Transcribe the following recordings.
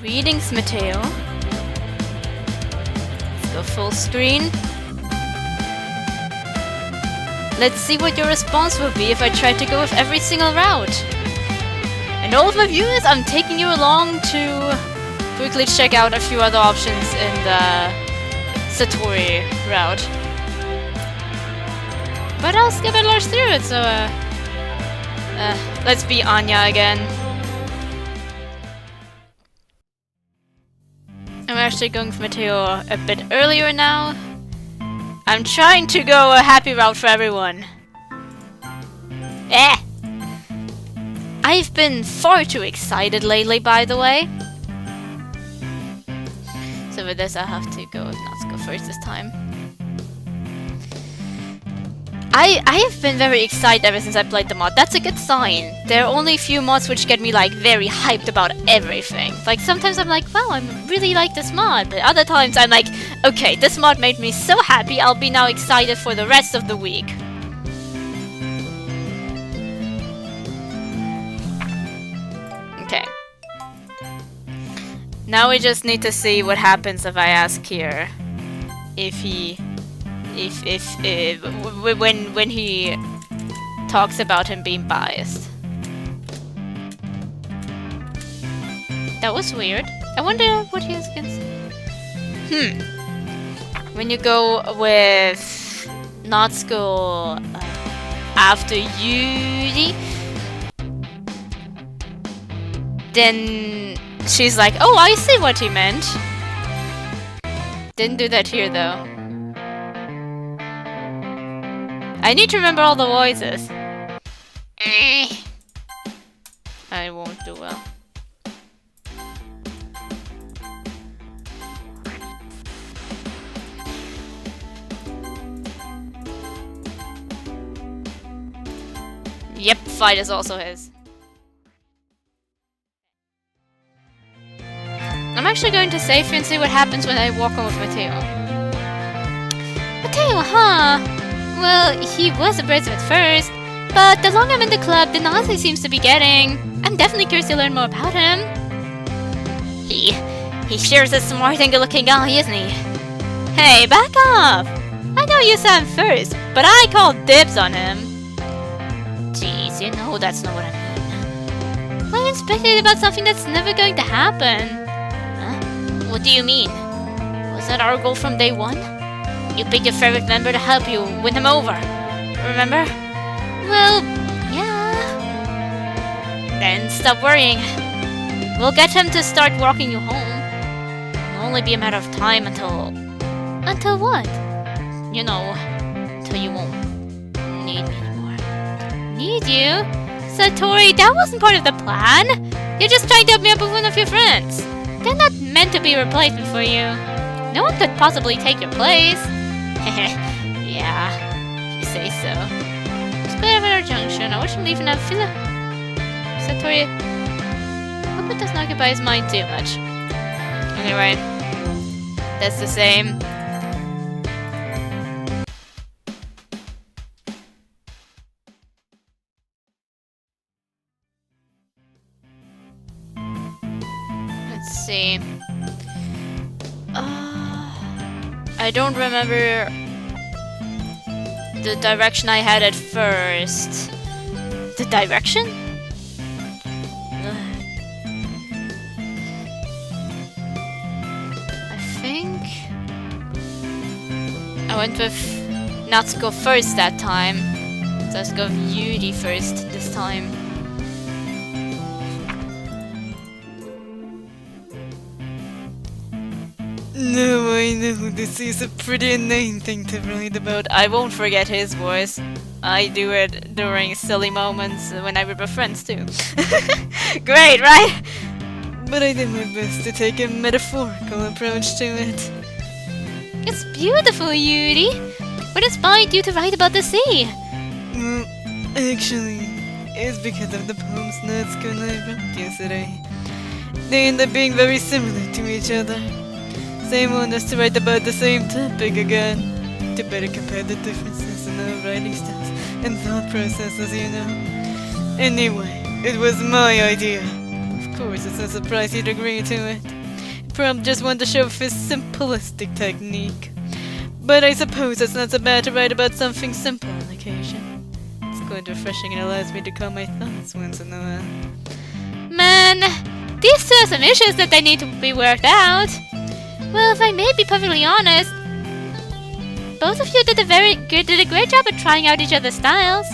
Greetings, Mateo. Let's go full screen. Let's see what your response will be if I try to go with every single route. And all of my viewers, I'm taking you along to quickly check out a few other options in the Satori route. But I'll skip and large through it, so let's be Anya again. I'm actually going for Mateo a bit earlier now. I'm trying to go a happy route for everyone. Eh! I've been far too excited lately, by the way. So with this I have to go with Natsuko first this time. I've been very excited ever since I played the mod. That's a good sign. There are only a few mods which get me like very hyped about everything. Like sometimes I'm like, wow, I really like this mod. But other times I'm like, okay, this mod made me so happy, I'll be now excited for the rest of the week. Okay. Now we just need to see what happens if I ask here if he... when he talks about him being biased. That was weird. I wonder what he has against. When you go with Natsuko after Yuri, then she's like, oh, I see what he meant. Didn't do that here though. I need to remember all the voices. I won't do well. Yep, fight is also his. I'm actually going to save you and see what happens when I walk on with Mateo. Mateo, huh? Well, he was abrasive at first, but the longer I'm in the club, the nicer he seems to be getting. I'm definitely curious to learn more about him. He sure is a smart and good-looking guy, isn't he? Hey, back off! I know you saw him first, but I called dibs on him. Jeez, you know that's not what I mean. Why are you speculating about something that's never going to happen? Huh? What do you mean? Was that our goal from day one? You picked your favorite member to help you win him over. Remember? Well, yeah. Then stop worrying. We'll get him to start walking you home. It'll only be a matter of time until... Until what? You know, until you won't need me anymore. Need you? Satori, that wasn't part of the plan. You're just trying to help me up with one of your friends. They're not meant to be a replacement for you. No one could possibly take your place. Yeah, if you say so. Split up at our junction. I wish I'm leaving. I feel like Satori. Hope it doesn't occupy his mind too much. Anyway, that's the same. Let's see. I don't remember the direction I had at first. The direction? I think I went with Natsuko first that time. So let's go with Yuri first this time. No, I know, this is a pretty annoying thing to write about. I won't forget his voice. I do it during silly moments when I with friends too. Great, right? But I did my best to take a metaphorical approach to it. It's beautiful, Yuri. What inspired you to write about the sea? Actually, it's because of the poems Natsuko and I wrote yesterday. They end up being very similar to each other. They want us to write about the same topic again, to better compare the differences in our writing styles and thought processes, you know. Anyway, it was my idea. Of Of course, it's no surprise he'd agree to it. Prob just wanted to show off his simplistic technique. But I suppose it's not so bad to write about something simple on occasion. It's quite refreshing and allows me to calm my thoughts once in a while. Man, these two have some issues that they need to be worked out. Well, if I may be perfectly honest, both of you did a great job at trying out each other's styles.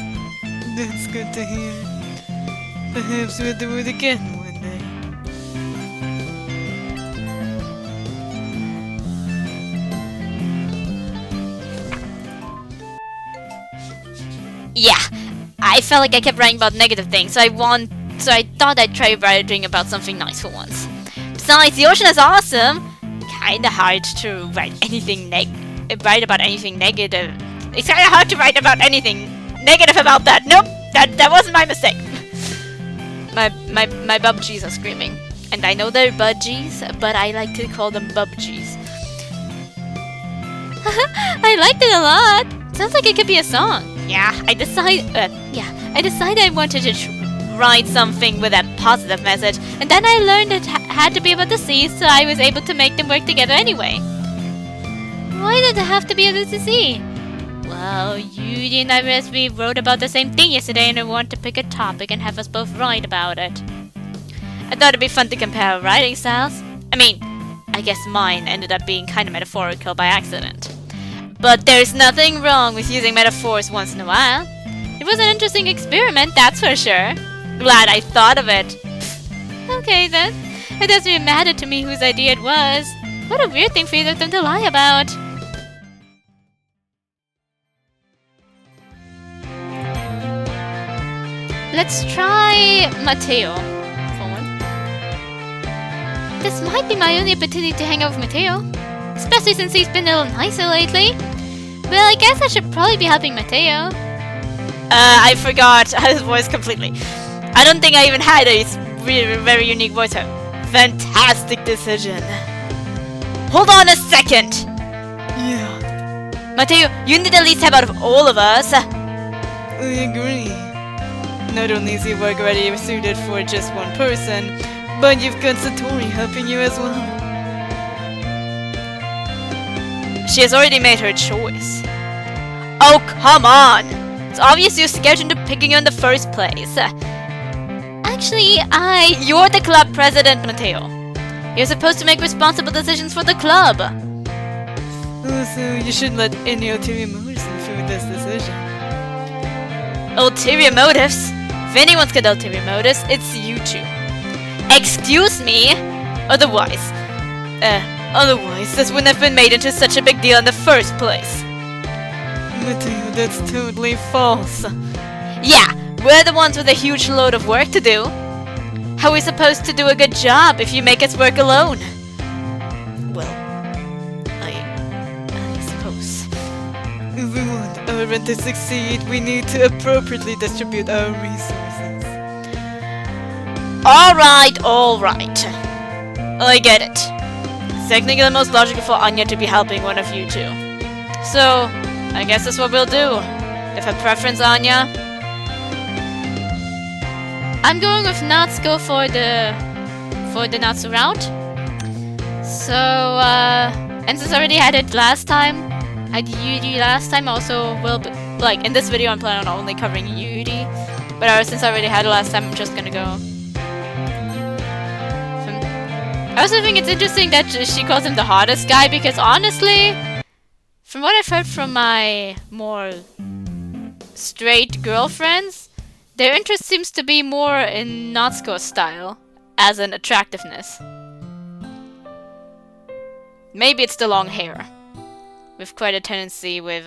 That's good to hear. Perhaps we'll do it again one day. Yeah, I felt like I kept writing about negative things, so I thought I'd try writing about something nice for once. Besides, the ocean is awesome. Kinda hard to write about anything negative. It's kinda hard to write about anything negative about that. Nope, that wasn't my mistake. My bubgies are screaming. And I know they're budgies, but I like to call them bubgies. I liked it a lot. Sounds like it could be a song. Yeah, I decided I wanted to write something with a positive message, and then I learned it had to be about the sea, so I was able to make them work together anyway. Why did it have to be about the sea? Well, Yuuuuuuuri and I wrote about the same thing yesterday, and I wanted to pick a topic and have us both write about it. I thought it'd be fun to compare our writing styles. I mean, I guess mine ended up being kind of metaphorical by accident. But there's nothing wrong with using metaphors once in a while. It was an interesting experiment, that's for sure. Glad I thought of it. Okay then. It doesn't really matter to me whose idea it was. What a weird thing for either of them to lie about. Let's try Matteo for one. This might be my only opportunity to hang out with Matteo. Especially since he's been a little nicer lately. Well, I guess I should probably be helping Matteo. I forgot his voice completely. I don't think I even had a really very unique voice. Fantastic decision. Hold on a second. Yeah. Matteo, you need the least help out of all of us. I agree. Not only is your work already suited for just one person, but you've got Satori helping you as well. She has already made her choice. Oh, come on! It's obvious you're scared into picking you in the first place. Actually, you're the club president, Matteo. You're supposed to make responsible decisions for the club. Also, you shouldn't let any ulterior motives influence this decision. Ulterior motives? If anyone's got ulterior motives, it's you two. Excuse me? Otherwise, this wouldn't have been made into such a big deal in the first place. Matteo, that's totally false. Yeah, we're the ones with a huge load of work to do. How are we supposed to do a good job if you make us work alone? Well, I suppose. If we want our event to succeed, we need to appropriately distribute our resources. Alright. I get it. It's technically the most logical for Anya to be helping one of you two. So, I guess that's what we'll do. If a preference, Anya? I'm going with Natsuko for the Natsu route. So, and since I already had it last time, I had Yuuuuuuri last time, also will be, like, in this video I'm planning on only covering Yuuuuuuri. But since I already had it last time, I'm just gonna go. I also think it's interesting that she calls him the hottest guy, because honestly, from what I've heard from my more straight girlfriends, their interest seems to be more in Natsuko's style, as in attractiveness. Maybe it's the long hair. With quite a tendency with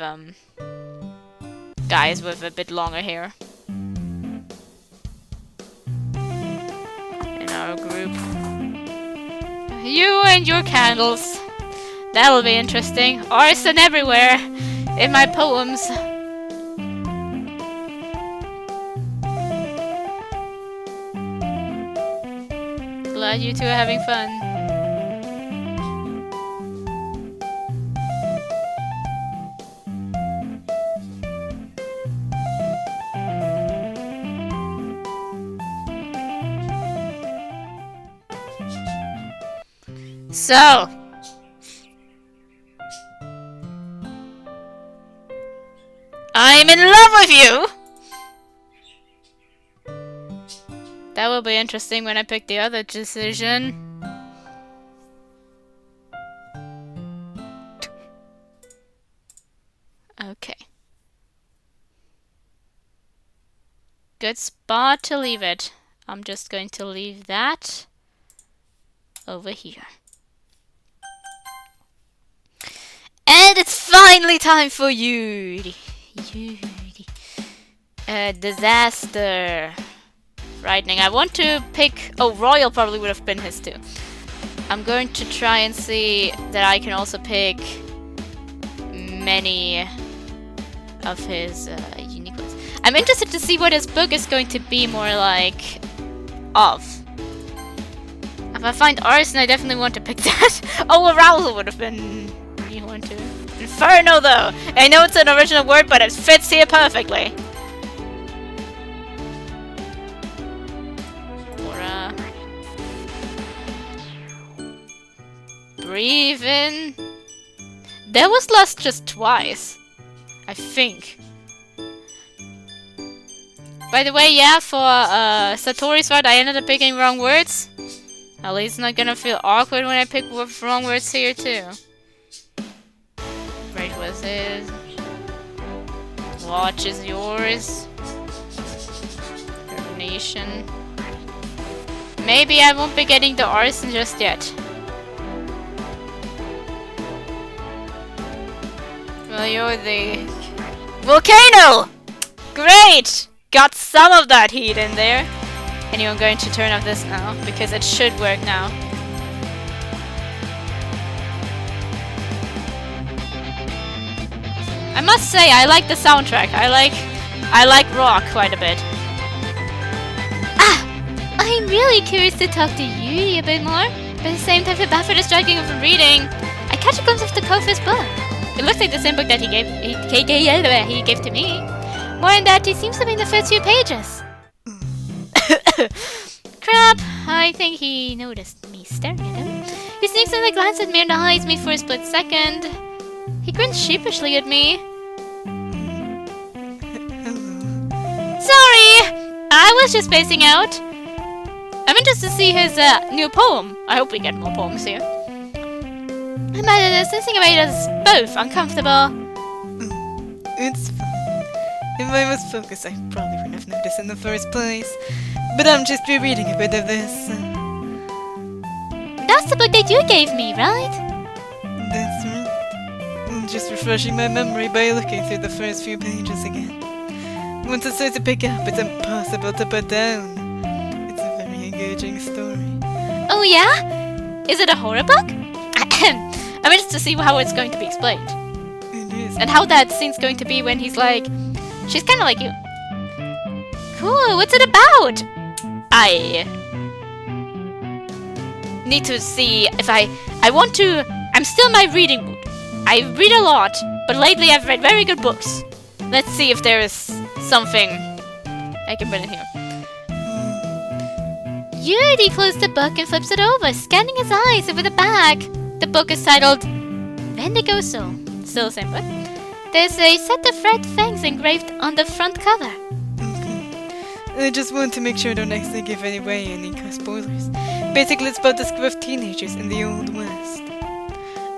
guys with a bit longer hair in our group. You and your candles. That'll be interesting. Arson everywhere in my poems. Glad you two are having fun. So, I'm in love with you! That will be interesting when I pick the other decision. Okay. Good spot to leave it. I'm just going to leave that over here. And it's finally time for Yuuuuuuri. Disaster. Frightening. I want to pick... Oh, Royal probably would have been his too. I'm going to try and see that I can also pick many of his unique ones. I'm interested to see what his book is going to be more like of. If I find arson, I definitely want to pick that. Oh, arousal would have been really one too. Inferno though! I know it's an original word, but it fits here perfectly. Aura. Breathe in. That was lost just twice, I think. By the way, yeah, for Satori's part, I ended up picking wrong words. At least it's not gonna feel awkward when I pick wrong words here too. Right was his. Watch is yours. Nation. Maybe I won't be getting the arson just yet. Well, you're the volcano! Great! Got some of that heat in there. Anyway, I'm going to turn off this now because it should work now. I must say, I like the soundtrack. I like rock quite a bit. Ah! I'm really curious to talk to Yuuuuuuri a bit more, but at the same time feel bad for distracting him from reading. I catch a glimpse of the cover of his book. It looks like the same book that he gave to me. More than that, he seems to be in the first few pages. Crap! I think he noticed me staring at him. He sneaks in a glance at me and eyes me for a split second. He grins sheepishly at me. Sorry! I was just spacing out. I'm interested to see his new poem. I hope we get more poems here. Sensing made us both uncomfortable. It's fine. If I was focused, I probably wouldn't have noticed in the first place. But I'm just rereading a bit of this. That's the book that you gave me, right? That's right. I'm just refreshing my memory by looking through the first few pages again. Once it starts to pick up, it's impossible to put down. It's a very engaging story. Oh yeah? Is it a horror book? I'm interested to see how it's going to be explained. It is. And how that scene's going to be when he's like... She's kind of like you. Cool, what's it about? I need to see if I want to... I'm still in my reading mood. I read a lot, but lately I've read very good books. Let's see if there is something I can put in here. Yuuuuuuri closed the book and flips it over, scanning his eyes over the back. The book is titled Vendigo Soul. Still the same book. There's a set of red fangs engraved on the front cover. I just want to make sure I don't actually give away any spoilers. Basically, it's about this group of teenagers in the Old West.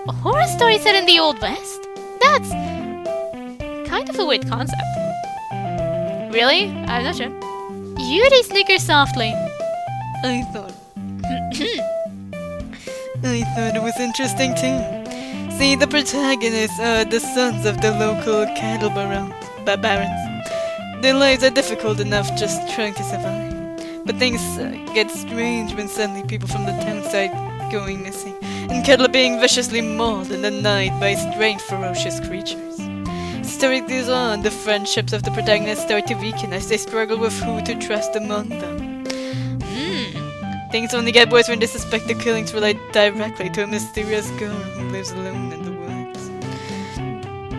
A horror story set in the Old West? That's kind of a weird concept. Really? I'm not sure. Yuuuuuuri snickers softly. I thought it was interesting too. See, the protagonists are the sons of the local cattle barons. Their lives are difficult enough just trying to survive. But things get strange when suddenly people from the town start going missing, and cattle are being viciously mauled in the night by strange, ferocious creatures. The story goes on, the friendships of the protagonists start to weaken as they struggle with who to trust among them. Things only get worse when they suspect the killings relate directly to a mysterious girl who lives alone in the woods.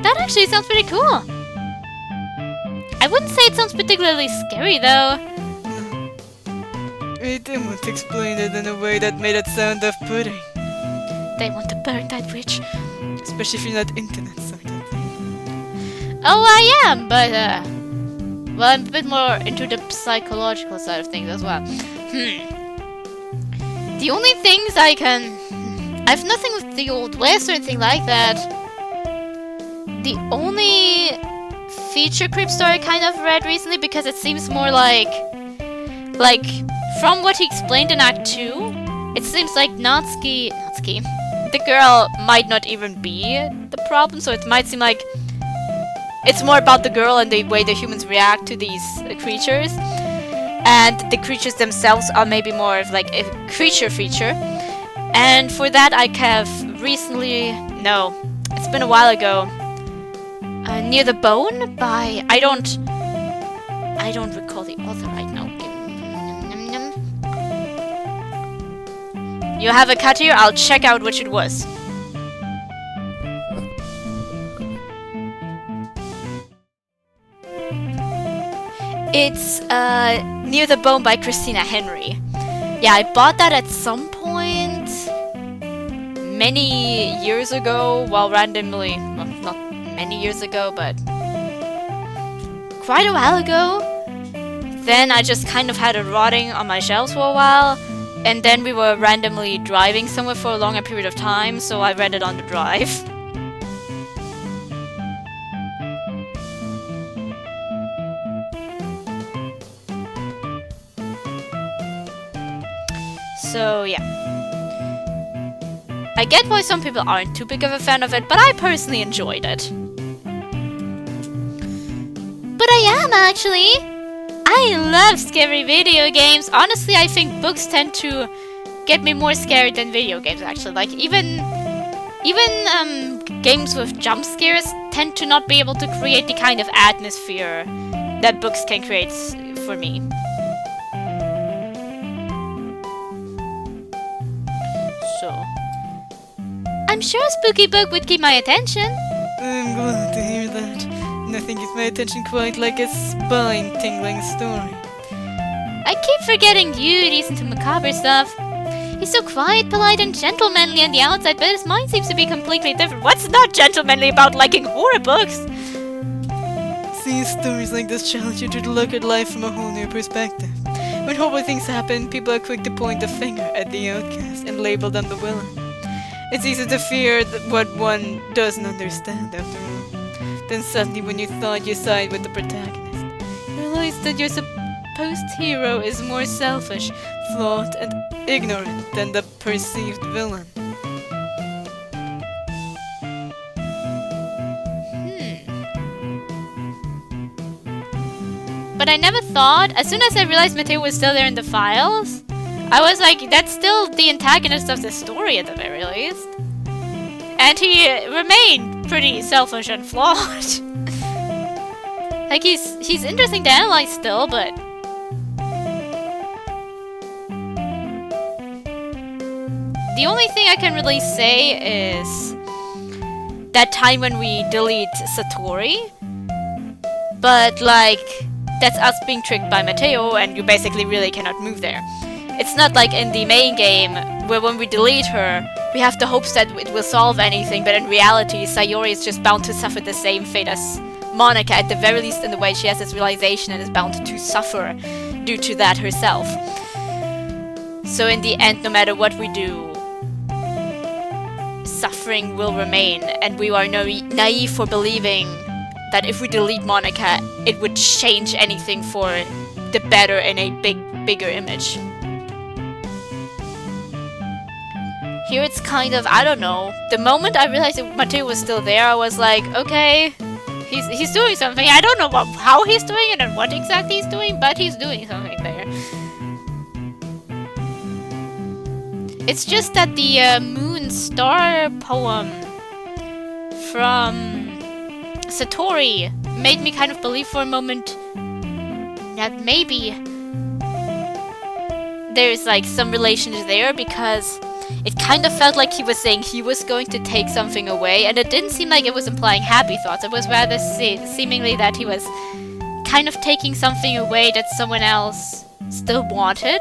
That actually sounds pretty cool. I wouldn't say it sounds particularly scary though. I didn't want to explain it in a way that made it sound off-putting. They want to burn that witch. Especially if you're not into that sort of thing. Oh, I am, but well, I'm a bit more into the psychological side of things as well. The only things I have nothing with the Old West or anything like that. The only feature creep story I kind of read recently, because it seems more like from what he explained in Act 2, it seems like Natsuki, the girl might not even be the problem, so it might seem like it's more about the girl and the way the humans react to these creatures. And the creatures themselves are maybe more of like a creature feature. And for that I have recently, no, it's been a while ago, Near the Bone by, I don't recall the author right now. You have a cut here, I'll check out which it was. It's Near the Bone by Christina Henry. Yeah, I bought that at some point many years ago, while randomly, well, not many years ago, but quite a while ago. Then I just kind of had it rotting on my shelves for a while, and then we were randomly driving somewhere for a longer period of time, so I read it on the drive. So yeah, I get why some people aren't too big of a fan of it, but I personally enjoyed it. But I am actually! I love scary video games. Honestly, I think books tend to get me more scared than video games actually. Like even games with jump scares tend to not be able to create the kind of atmosphere that books can create for me. So, I'm sure a spooky book would keep my attention. I'm glad to hear that. Nothing gets my attention quite like a spine-tingling story. I keep forgetting Yuuuuuuri's into macabre stuff. He's so quiet, polite, and gentlemanly on the outside, but his mind seems to be completely different. What's not gentlemanly about liking horror books? See, stories like this challenge you to look at life from a whole new perspective. When horrible things happen, people are quick to point the finger at the outcast and label them the villain. It's easy to fear what one doesn't understand, after all. Then suddenly, when you thought you side with the protagonist, you realize that your supposed hero is more selfish, flawed, and ignorant than the perceived villain. But I never thought, as soon as I realized Mateo was still there in the files, I was like, that's still the antagonist of the story at the very least. And he remained pretty selfish and flawed. Like, he's interesting to analyze still, but... The only thing I can really say is that time when we delete Satori. But, like, that's us being tricked by Mateo, and you basically really cannot move there. It's not like in the main game, where when we delete her, we have the hopes that it will solve anything, but in reality, Sayori is just bound to suffer the same fate as Monica, at the very least in the way she has this realization and is bound to suffer due to that herself. So in the end, no matter what we do, suffering will remain, and we are naive for believing that if we delete Monica, it would change anything for the better in a bigger image. Here it's kind of, I don't know, the moment I realized that Mateo was still there, I was like, okay, he's doing something. I don't know how he's doing it and what exactly he's doing, but he's doing something there. It's just that the Moon Star poem from Satori made me kind of believe for a moment that maybe there's like some relation there, because it kind of felt like he was saying he was going to take something away, and it didn't seem like it was implying happy thoughts. It was rather seemingly that he was kind of taking something away that someone else still wanted.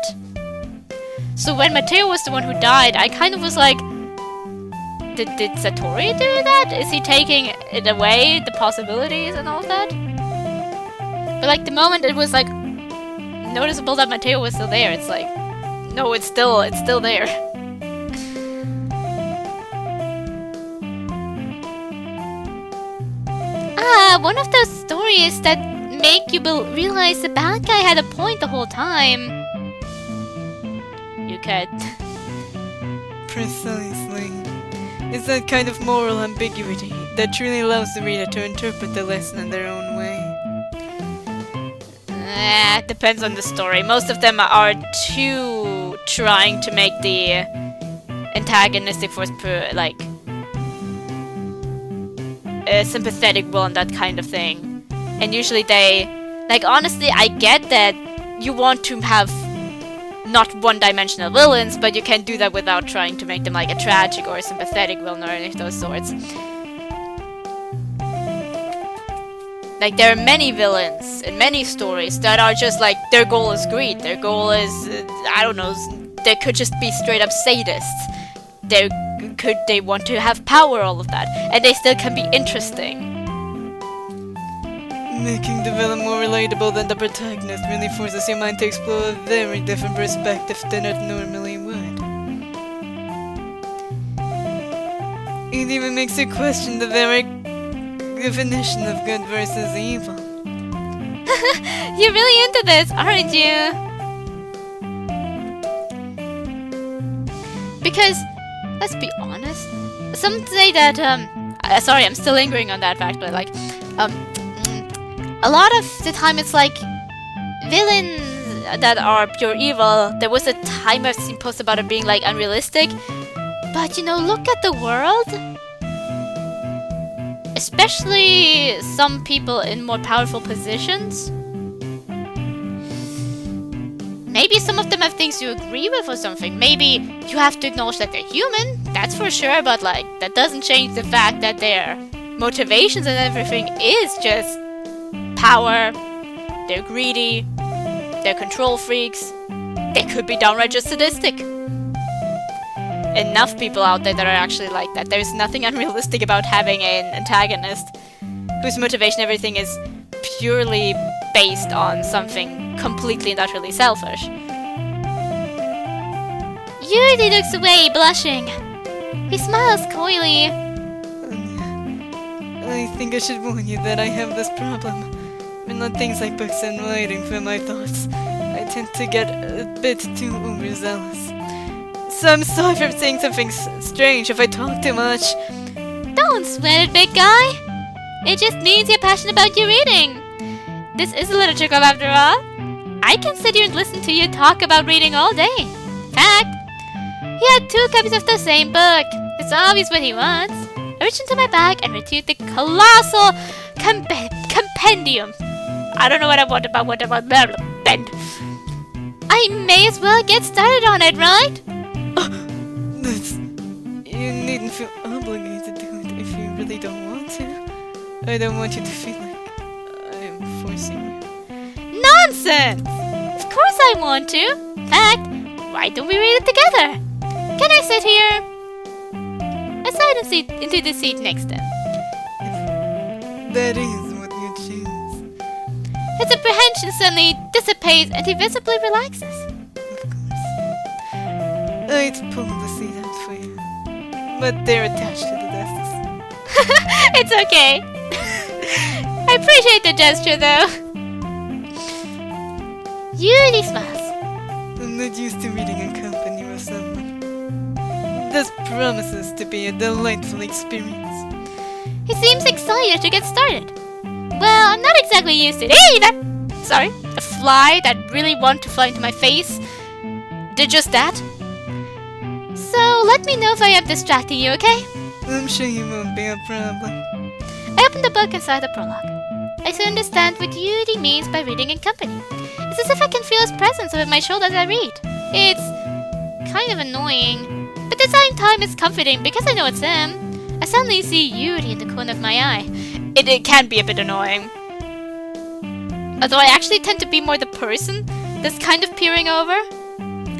So when Mateo was the one who died, I kind of was like, did Satori do that? Is he taking it away, the possibilities and all that? But like the moment it was like noticeable that Mateo was still there, it's like, no, it's still there. One of those stories that make you realize the bad guy had a point the whole time. You could. Precisely. It's that kind of moral ambiguity that truly allows the reader to interpret the lesson in their own way. It depends on the story. Most of them are too trying to make the antagonistic force like a sympathetic will and that kind of thing. And usually they, like, honestly, I get that you want to have not one-dimensional villains, but you can't do that without trying to make them like a tragic or a sympathetic villain or any of those sorts. Like, there are many villains in many stories that are just like, their goal is greed, their goal is, I don't know, they could just be straight up sadists. They want to have power, all of that, and they still can be interesting. Making the villain more relatable than the protagonist really forces your mind to explore a very different perspective than it normally would. It even makes you question the very definition of good versus evil. You're really into this, aren't you? Because, let's be honest, some say that, sorry, I'm still lingering on that fact, but like, a lot of the time it's like, villains that are pure evil, there was a time I've seen posts about it being like unrealistic, but you know, look at the world. Especially some people in more powerful positions. Maybe some of them have things you agree with or something. Maybe you have to acknowledge that they're human, that's for sure, but like, that doesn't change the fact that their motivations and everything is just power. They're greedy, they're control freaks, they could be downright just sadistic. Enough people out there that are actually like that. There's nothing unrealistic about having an antagonist whose motivation everything is purely based on something completely and utterly selfish. Yuri looks away, blushing. He smiles coyly. I think I should warn you that I have this problem. When on things like books and writing for my thoughts, I tend to get a bit too overzealous. So I'm sorry for saying something strange if I talk too much. Don't sweat it, big guy. It just means you're passionate about your reading. This is a literature club after all. I can sit here and listen to you talk about reading all day. In fact, he had 2 copies of the same book. It's obvious what he wants. I reached into my bag and retrieved the colossal compendium. I don't know what I want about bend. I may as well get started on it, right? You needn't feel obligated to do it if you really don't want to. I don't want you to feel like I am forcing you. Nonsense! Of course I want to. In fact, why don't we read it together? Can I sit here? I slide into the seat next to him. That is what you choose. His apprehension suddenly dissipates and he visibly relaxes. Of course. I'd pull the seat out for you, but they're attached to the desks. It's okay. I appreciate the gesture, though. Yuri smiles. I'm not used to reading in company with someone. This promises to be a delightful experience. He seems excited to get started. Well, I'm not exactly used to it either. Sorry, a fly that really wanted to fly into my face did just that. So let me know if I am distracting you, okay? I'm sure you won't be a problem. I opened the book and saw the prologue. I soon understand what Yuri means by reading in company. It's as if I can feel his presence over my shoulder as I read. It's kind of annoying, but at the same time it's comforting because I know it's him. I suddenly see Yuri in the corner of my eye. It can be a bit annoying. Although I actually tend to be more the person that's kind of peering over.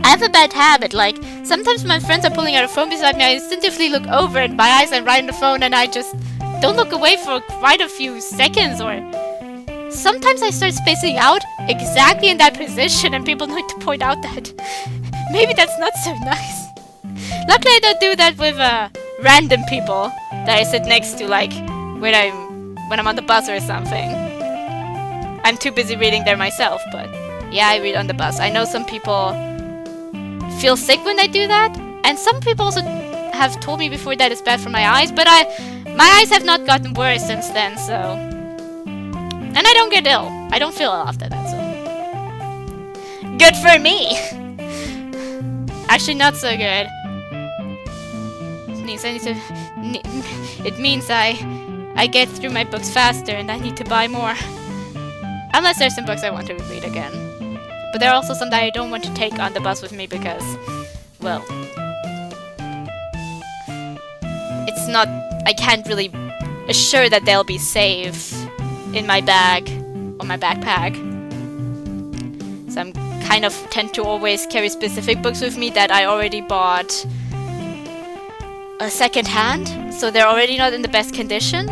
I have a bad habit, like, Sometimes my friends are pulling out a phone beside me, I instinctively look over and my eyes are right on the phone and I just don't look away for quite a few seconds, or sometimes I start spacing out exactly in that position and people need to point out that maybe that's not so nice. Luckily I don't do that with random people that I sit next to, like when I'm on the bus or something. I'm too busy reading there myself, but yeah, I read on the bus. I know some people feel sick when they do that, and some people also have told me before that it's bad for my eyes, but my eyes have not gotten worse since then, so... And I don't get ill. I don't feel ill after that, so... Good for me! Actually, not so good. It means I get through my books faster and I need to buy more. Unless there's some books I want to read again. But there are also some that I don't want to take on the bus with me because, well... It's not... I can't really assure that they'll be safe in my bag or my backpack. So I'm kind of tend to always carry specific books with me that I already bought second hand, so they're already not in the best condition,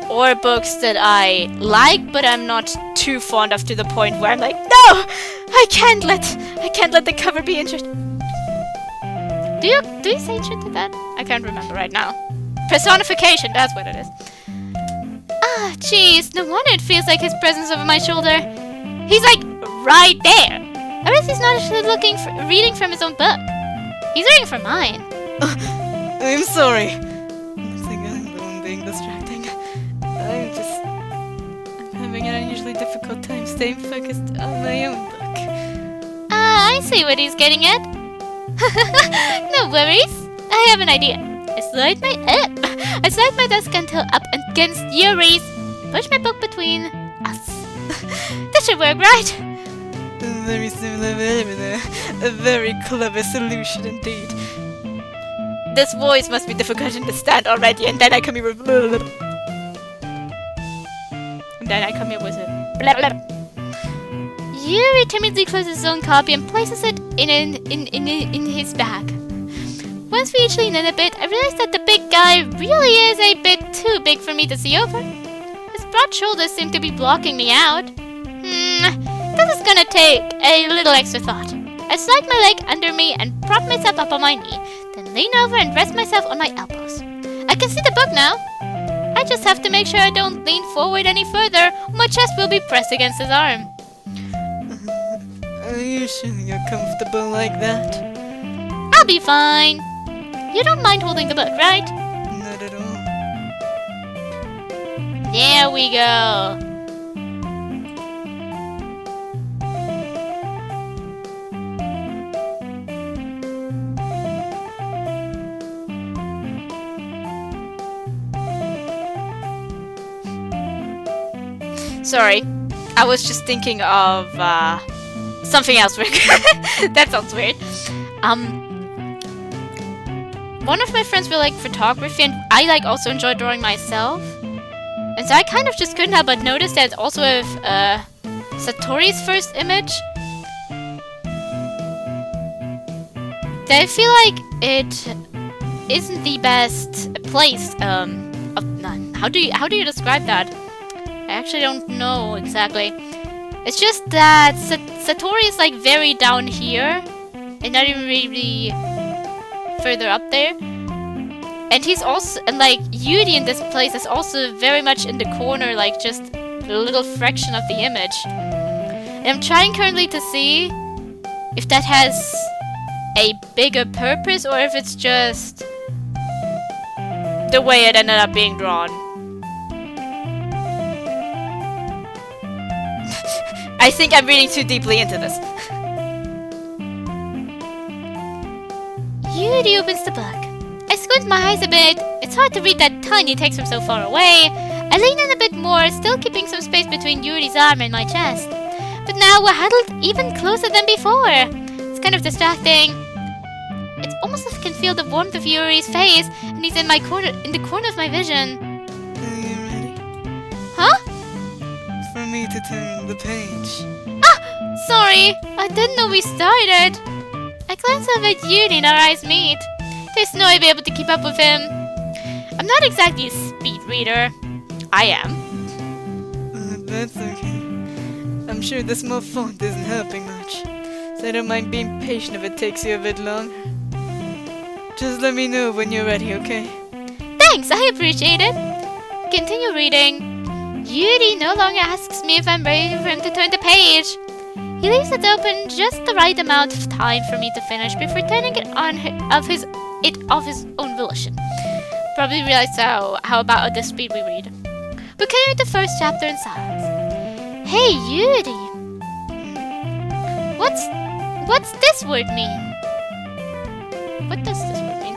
or books that I like but I'm not too fond of to the point where I'm like, no, I can't let the cover be injured. Do you say shit to that? I can't remember right now. Personification, that's what it is. Ah, jeez, no wonder it feels like his presence over my shoulder. He's like right there. I guess he's not actually reading from his own book. He's reading from mine. I'm sorry. I think I'm the one being distracting. I'm having an unusually difficult time staying focused on my own book. Ah, I see what he's getting at. No worries. I have an idea. I slide my desk until up against Yuuuuuri's. Push my book between us. That should work, right? Very similar, a very clever solution indeed. This voice must be difficult to understand already, and then I come here with blah, blah, blah. And then I come here with a blah blah. Yuuuuuri timidly closes his own copy and places it in his bag. Once we each lean in a bit, I realize that the big guy really is a bit too big for me to see over. His broad shoulders seem to be blocking me out. This is gonna take a little extra thought. I slide my leg under me and prop myself up on my knee, then lean over and rest myself on my elbows. I can see the book now. I just have to make sure I don't lean forward any further, or my chest will be pressed against his arm. Are you sure you're comfortable like that? I'll be fine. You don't mind holding the book, right? Not at all. There we go. Sorry, I was just thinking of something else. That sounds weird. One of my friends will like photography, and I like also enjoy drawing myself. And so I kind of just couldn't help but notice that also with Satori's first image, that I feel like it isn't the best place. How do you describe that? I actually don't know exactly. It's just that Satori is like very down here and not even really further up there. And he's also, and like Yuuuuuri in this place is also very much in the corner, like just a little fraction of the image. And I'm trying currently to see if that has a bigger purpose or if it's just the way it ended up being drawn. I think I'm reading too deeply into this. Yuuuuuri opens the book. I squint my eyes a bit. It's hard to read that tiny text from so far away. I lean in a bit more, still keeping some space between Yuuuuri's arm and my chest. But now we're huddled even closer than before. It's kind of distracting. It's almost as if I can feel the warmth of Yuuuuri's face, and he's in the corner of my vision. Are you ready? Huh? For me to turn the page. Ah! Sorry! I didn't know we started. I glance over at Yuri and our eyes meet. There's no way I'll be able to keep up with him. I'm not exactly a speed reader. I am. That's okay. I'm sure the small font isn't helping much, so I don't mind being patient if it takes you a bit longer. Just let me know when you're ready, okay? Thanks, I appreciate it. Continue reading. Yuri no longer asks me if I'm ready for him to turn the page. He leaves it open just the right amount of time for me to finish before turning it on of his own volition. Probably realized how about the speed we read. We continue the first chapter in silence. Hey Yuri! What's this word mean? What does this word mean?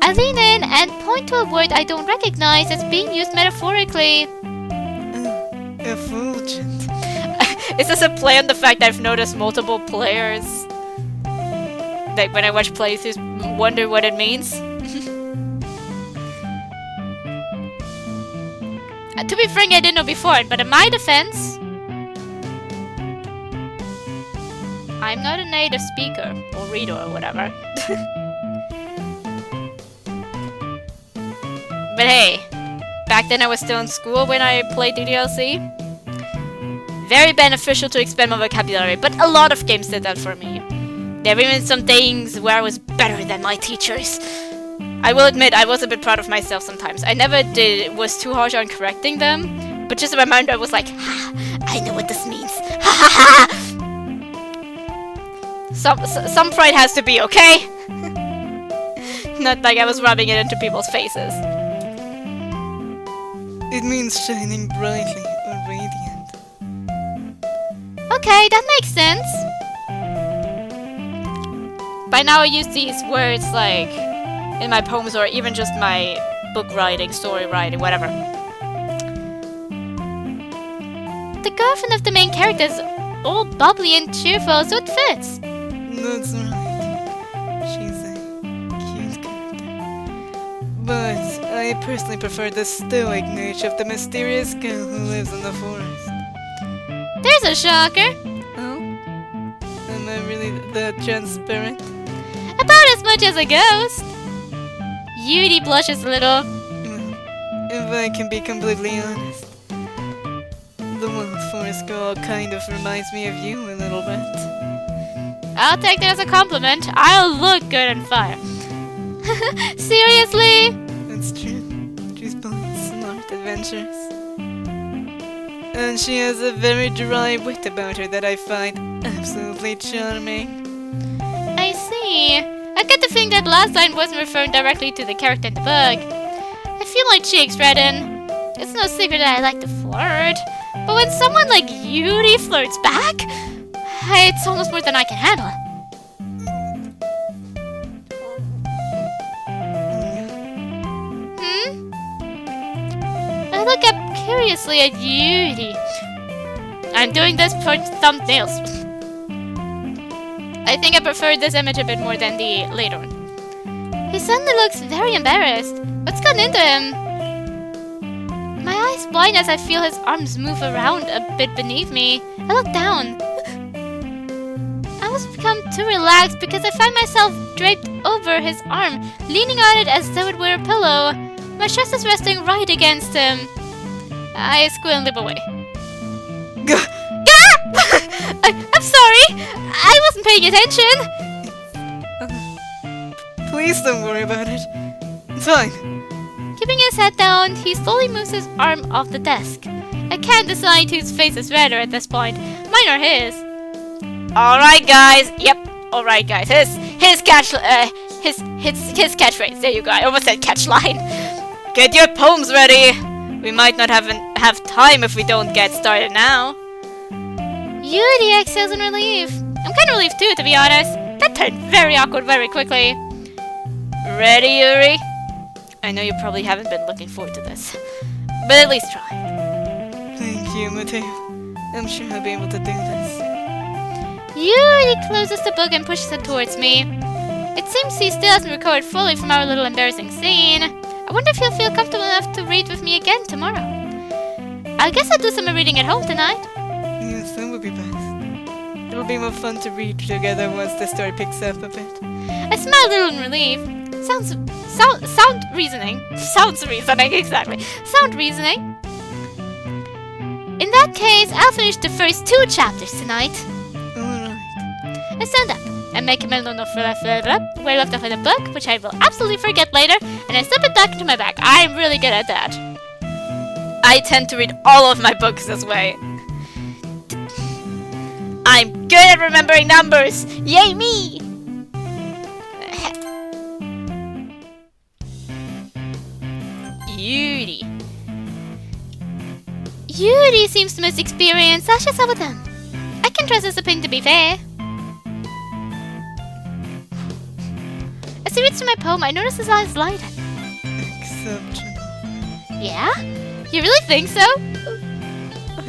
I lean in and point to a word I don't recognize as being used metaphorically. Effulgent. Is this a play on the fact that I've noticed multiple players, like when I watch playthroughs, wonder what it means? To be frank, I didn't know before, but in my defense, I'm not a native speaker or reader or whatever. But hey, back then I was still in school when I played the DLC. Very beneficial to expand my vocabulary, but a lot of games did that for me. There were even some things where I was better than my teachers. I will admit, I was a bit proud of myself sometimes. I never was too harsh on correcting them, but just in my mind I was like, ha, I know what this means. Ha ha ha! Some pride has to be, okay? Not like I was rubbing it into people's faces. It means shining brightly or radiant. Okay, that makes sense. By now I use these words like in my poems or even just my book writing, story writing, whatever. The girlfriend of the main character is all bubbly and cheerful, so it fits. That's right. She's a cute character. But I personally prefer the stoic nature of the mysterious girl who lives in the forest. There's a shocker. Oh? Am I really that transparent? About as much as a ghost. Yuri blushes a little. Well, if I can be completely honest, the wild forest girl kind of reminds me of you a little bit. I'll take that as a compliment. I'll look good on fire. Seriously? That's true. She's both smart, adventurous. And she has a very dry wit about her that I find absolutely charming. I see. I get the feeling that last line wasn't referring directly to the character in the book. I feel my cheeks redden. It's no secret that I like to flirt, but when someone like Yuri flirts back, it's almost more than I can handle. I look up curiously at Yuri. I'm doing this for thumbnails. I think I prefer this image a bit more than the later one. He suddenly looks very embarrassed. What's gone into him? My eyes blind as I feel his arms move around a bit beneath me. I look down. I must become too relaxed because I find myself draped over his arm, leaning on it as though it were a pillow. My chest is resting right against him. I squeal and lip away. I'm sorry! I wasn't paying attention! Please don't worry about it. It's fine. Keeping his head down, he slowly moves his arm off the desk. I can't decide whose face is redder at this point, mine or his. Alright guys, yep, alright guys, his catchphrase, there you go, I almost said catchline. Get your poems ready! We might not have time if we don't get started now. Yuri exhales in relief. I'm kind of relieved too, to be honest. That turned very awkward very quickly. Ready, Yuri? I know you probably haven't been looking forward to this, but at least try. Thank you, Mateo. I'm sure I'll be able to do this. Yuri closes the book and pushes it towards me. It seems he still hasn't recovered fully from our little embarrassing scene. I wonder if he'll feel comfortable enough to read with me again tomorrow. I guess I'll do some reading at home tonight. Yes, that would be best. At it'll be more fun to read together once the story picks up a bit. I smile a little in relief. Sound reasoning. Sounds reasoning, exactly. Sound reasoning. In that case, I'll finish the first 2 chapters tonight. Alright. I stand up and make a mental note for where I left off in the book, which I will absolutely forget later, and I slip it back into my bag. I'm really good at that. I tend to read all of my books this way. I'm good at remembering numbers! Yay me! Yuuuuuuri. Yuuuuuuri seems the most experienced. I shall start with him. I can trust his opinion to be fair. As he reads through my poem, I notice his eyes lighten. Exceptional. Yeah? You really think so? I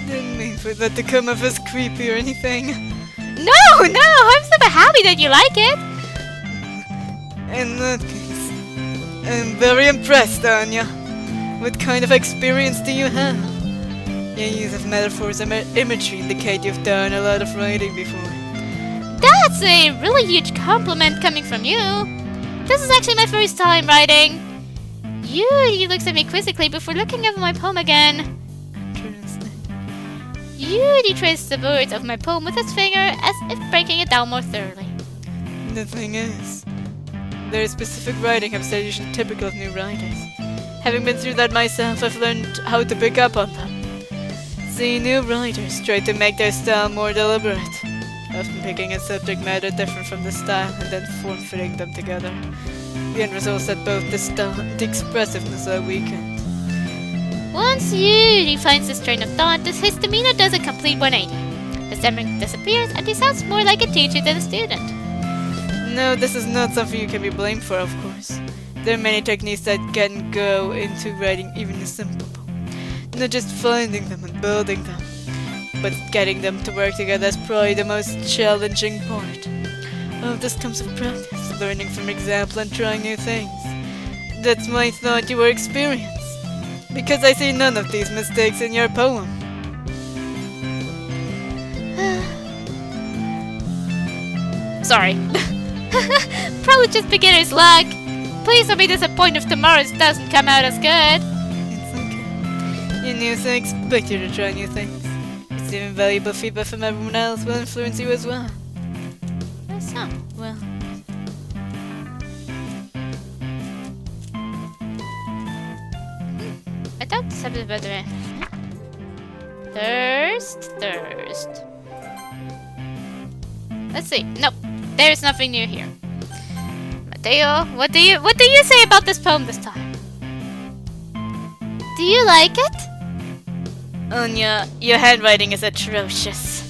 didn't mean for that to come off as creepy or anything. No, I'm super happy that you like it. In that case, I'm very impressed, Anya. What kind of experience do you have? Your use of metaphors and imagery indicate you've done a lot of writing before. That's a really huge compliment coming from you. This is actually my first time writing. Yuuuuuuri looks at me quizzically before looking over my poem again. Interesting. Yuuuuuuri traces the words of my poem with his finger as if breaking it down more thoroughly. The thing is, there is specific writing observation typical of new writers. Having been through that myself, I've learned how to pick up on them. See, new writers try to make their style more deliberate, often picking a subject matter different from the style and then form-fitting them together. The end result is that both the style and the expressiveness are weakened. Once Yuuuuuuri finds this train of thought, his demeanor does a complete 180. The stammering disappears and he sounds more like a teacher than a student. No, this is not something you can be blamed for, of course. There are many techniques that can go into writing even a simple poem. Not just finding them and building them, but getting them to work together is probably the most challenging part. All of this comes with practice, learning from example and trying new things. That's why I thought you were experienced, because I see none of these mistakes in your poem. Sorry. Probably just beginner's luck. Please don't be disappointed if tomorrow's doesn't come out as good. It's okay. You're new, so I expect you to try new things. Receiving valuable feedback from everyone else will influence you as well. That's not well. I thought something about the thirst. Let's see. Nope, there's nothing new here. Mateo, what do you say about this poem this time? Do you like it? Anya, your handwriting is atrocious.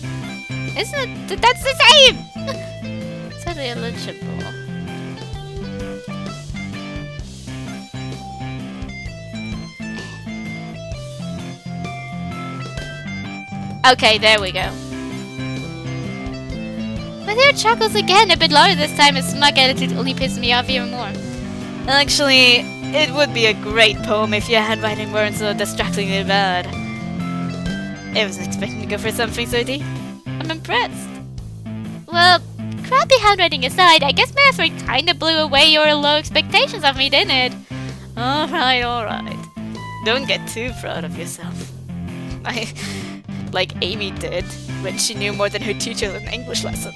Isn't it? That's the same! It's totally illegible. Okay, there we go. Mateo chuckles again, a bit louder this time. His smug attitude only pisses me off even more. Actually, it would be a great poem if your handwriting weren't so distractingly bad. I wasn't expecting to go for something so deep. I'm impressed. Well, crappy handwriting aside, I guess my effort kinda blew away your low expectations of me, didn't it? Alright. Don't get too proud of yourself. Like Amy did when she knew more than her teachers in English lessons.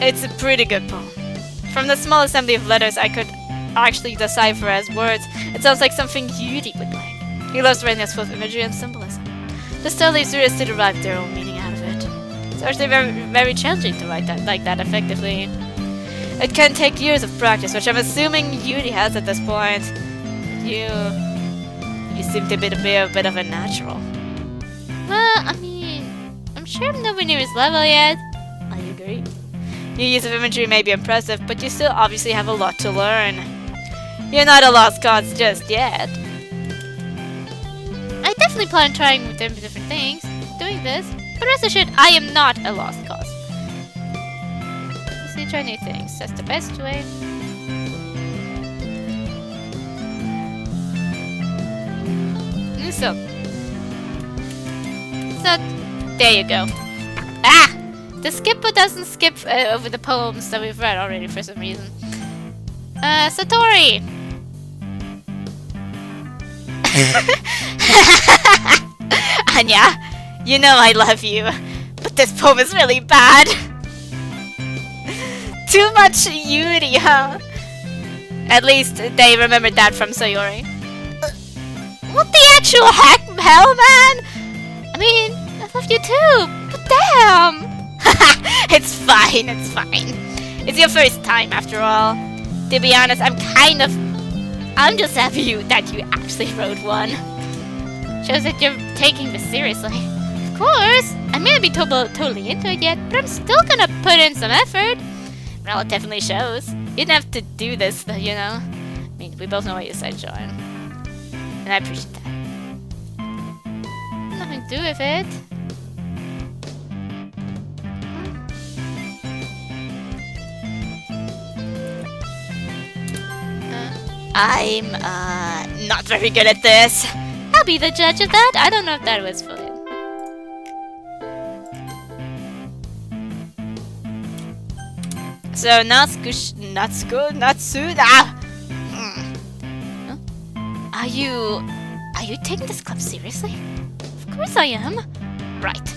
It's a pretty good poem. From the small assembly of letters I could actually decipher as words, it sounds like something Yuuuuuuri would like. He loves writing that's full of imagery and symbolism. The style leaves readers to derive their own meaning out of it. It's actually very, very challenging to write that like that effectively. It can take years of practice, which I'm assuming Yuuuuuuri has at this point. You seem to be a bit of a natural. Well, I mean, I'm sure I'm nowhere near his level yet. I agree. Your use of imagery may be impressive, but you still obviously have a lot to learn. You're not a lost cause just yet. I definitely plan on trying with different things, doing this, but rest assured, I am not a lost cause. So you try new things, that's the best way. So There you go. Ah! The skipper doesn't skip over the poems that we've read already for some reason. Satori! Anya, you know I love you, but this poem is really bad. Too much Yuri, huh? At least they remembered that from Sayori. What the actual hell, man? I mean, I love you too, but damn! It's fine, it's fine. It's your first time after all. To be honest, I'm just happy that you actually wrote one. Shows that you're taking this seriously. Of course, I may not be totally into it yet, but I'm still gonna put in some effort. Well, it definitely shows. You didn't have to do this, though, you know? I mean, we both know what you said, John. And I appreciate that. Nothing to do with it. I'm, not very good at this. I'll be the judge of that. I don't know if that was for you. So, Natsuda. Huh? Are you taking this club seriously? Of course I am. Right.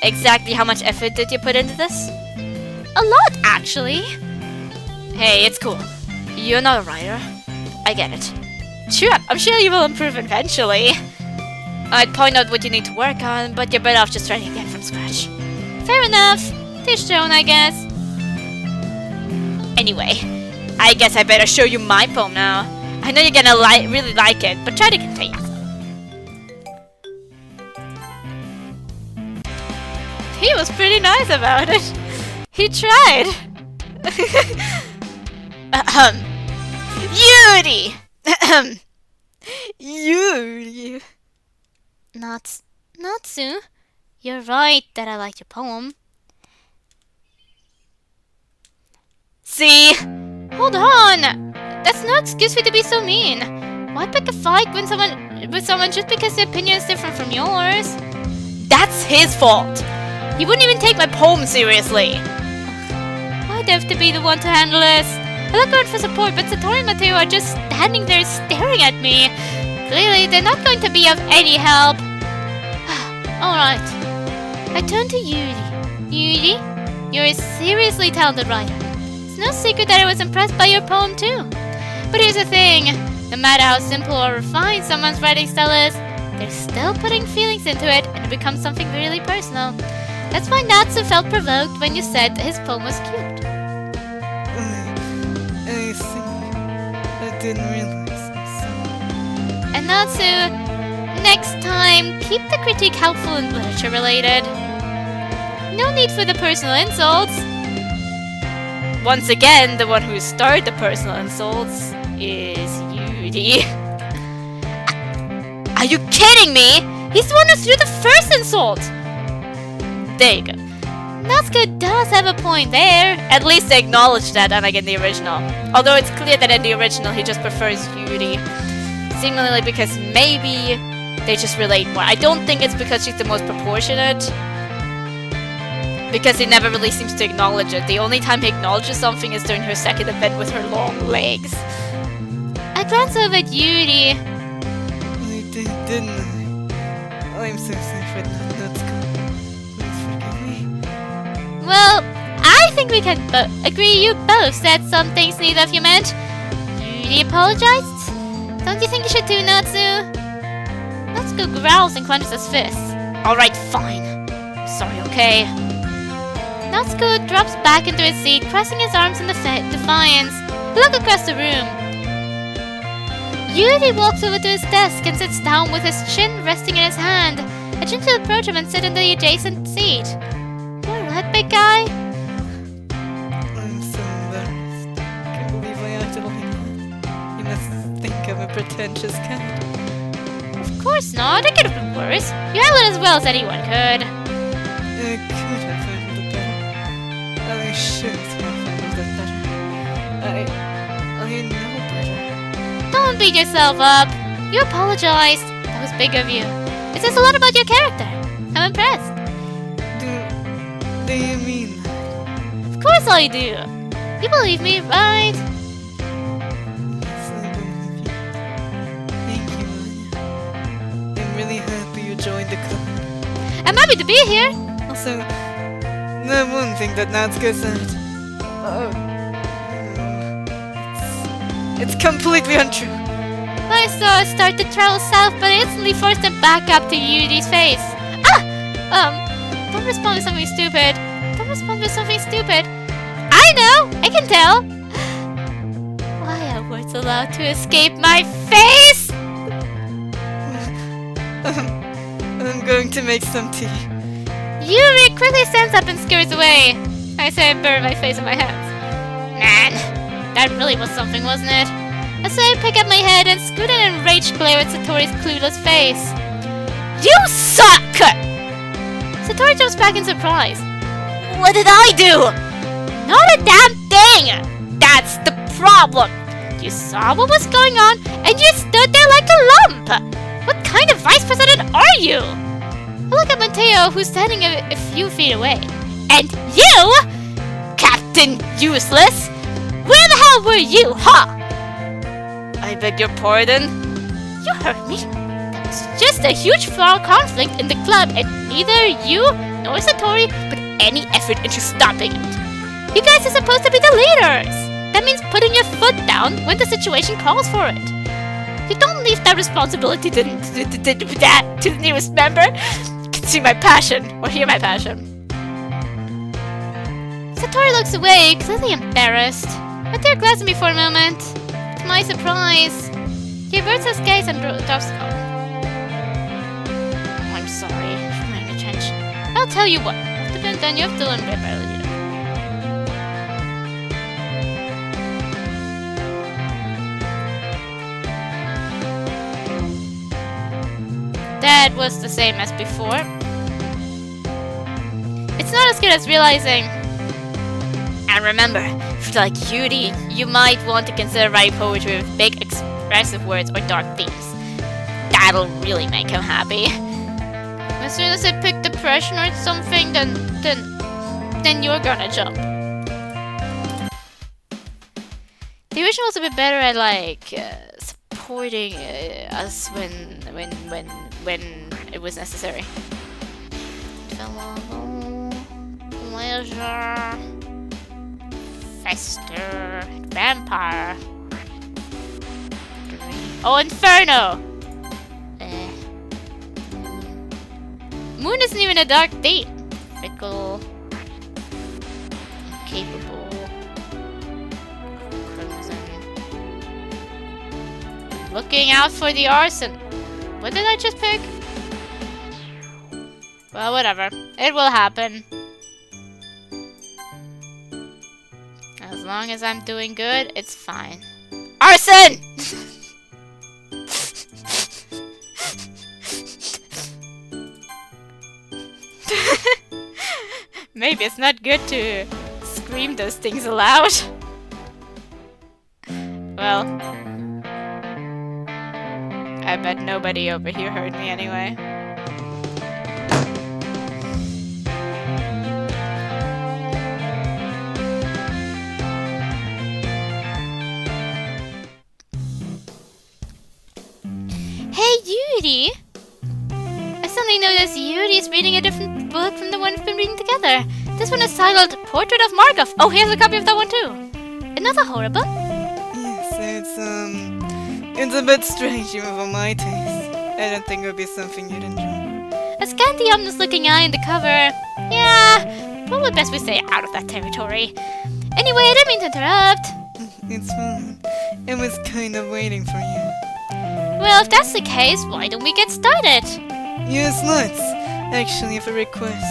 Exactly how much effort did you put into this? A lot, actually. Hey, it's cool. You're not a writer. I get it. Sure, I'm sure you will improve eventually. I'd point out what you need to work on, but you're better off just starting again from scratch. Fair enough. Teach their own, I guess. Anyway, I guess I better show you my poem now. I know you're gonna really like it, but try to contain yourself. He was pretty nice about it. He tried. Yuri! Yuri! Natsu, you're right that I like your poem. See? Hold on! That's no excuse for you to be so mean. Why pick a fight with someone just because their opinion is different from yours? That's his fault! He wouldn't even take my poem seriously. I'd have to be the one to handle this. I look around for support, but Satori and Mateo are just standing there staring at me. Clearly, they're not going to be of any help. Alright. I turn to Yuri. Yuri, you're a seriously talented writer. It's no secret that I was impressed by your poem too. But here's the thing. No matter how simple or refined someone's writing style is, they're still putting feelings into it, and it becomes something really personal. That's why Natsu felt provoked when you said his poem was cute. I see. I didn't realize so. And Natsu, next time, keep the critique helpful and literature related. No need for the personal insults. Once again, the one who started the personal insults is Yuri. Are you kidding me? He's the one who threw the first insult! There you go. Natsuko does have a point there. At least they acknowledge that, unlike in the original. Although it's clear that in the original he just prefers Yuri. Seemingly because maybe they just relate more. I don't think it's because she's the most proportionate. Because he never really seems to acknowledge it. The only time he acknowledges something is during her second event with her long legs. I glance over at Yuri. I didn't I? I'm so sorry for that, Natsuko. Please forgive me. Well, I think we can agree you both said some things neither of you meant. Yuri apologized? Don't you think you should too, Natsu? Natsuko growls and clenches his fists. Alright, fine. Sorry, okay? Natsuko drops back into his seat, crossing his arms in defiance. We look across the room. Yuri walks over to his desk and sits down with his chin resting in his hand. I gently approach him and sit in the adjacent seat. You alright, big guy? I'm so embarrassed. I can't believe I acted like that. You must think I'm a pretentious cat. Of course not. It could have been worse. You handled it as well as anyone could. I could have handled it better. I should have handled it better. I know better. Don't beat yourself up. You apologized. That was big of you. It says a lot about your character. I'm impressed. Do you mean that? Of course I do. You believe me, right? Yes, I believe you. Thank you, Anya. I'm really happy you joined the club. I'm happy to be here. Also, the one thing that Natsuko said. Oh. It's completely untrue. I saw it start to travel south, but I instantly forced it back up to Yudi's face. Don't respond with something stupid. Don't respond with something stupid. I know! I can tell! Why are words allowed to escape my face? I'm going to make some tea. Yuri quickly stands up and scurries away. I say I bury my face in my hands. Man, that really was something, wasn't it? I say I pick up my head and scoot in and rage glare at Satori's clueless face. You suck! Satori jumps back in surprise. What did I do? Not a damn thing! That's the problem! You saw what was going on and you stood there like a lump! What kind of vice president are you? I look at Mateo, who's standing a few feet away. And you? Captain Useless? Where the hell were you, huh? I beg your pardon? You heard me. There was just a huge conflict in the club and neither you nor Satori put any effort into stopping it. You guys are supposed to be the leaders. That means putting your foot down when the situation calls for it. You don't leave that responsibility to the nearest member. You can see my passion, or hear my passion. Satori looks away, clearly embarrassed. Mateo glares at me for a moment. To my surprise, he averts his gaze and drops. Oh, I'm sorry for my inattention. I'll tell you what. Then you have to learn better. That was the same as before. It's not as good as realizing. And remember, if you're like Yuri, you might want to consider writing poetry with big expressive words or dark themes. That'll really make him happy. As soon as I pick depression or something, then you're gonna jump. The original was a bit better at like supporting us when it was necessary. Pleasure, fester, vampire. Oh, Inferno! Moon isn't even a dark theme. Fickle, capable, crimson. Looking out for the arson. What did I just pick? Well, whatever. It will happen. As long as I'm doing good, it's fine. Arson! Maybe it's not good to scream those things aloud. Well, I bet nobody over here heard me anyway. Hey, Yuri! I suddenly noticed Yuri is reading a different book from the one we've been reading together. This one is titled Portrait of Markov. Oh, here's a copy of that one too. Another horror book? Yes, it's a bit strange even for my taste. I don't think it would be something you'd enjoy. A scanty, ominous-looking eye in the cover. Yeah, probably best we stay out of that territory. Anyway, I didn't mean to interrupt. It's fine. I was kind of waiting for you. Well, if that's the case, why don't we get started? Yes, let's. Actually, I have a request.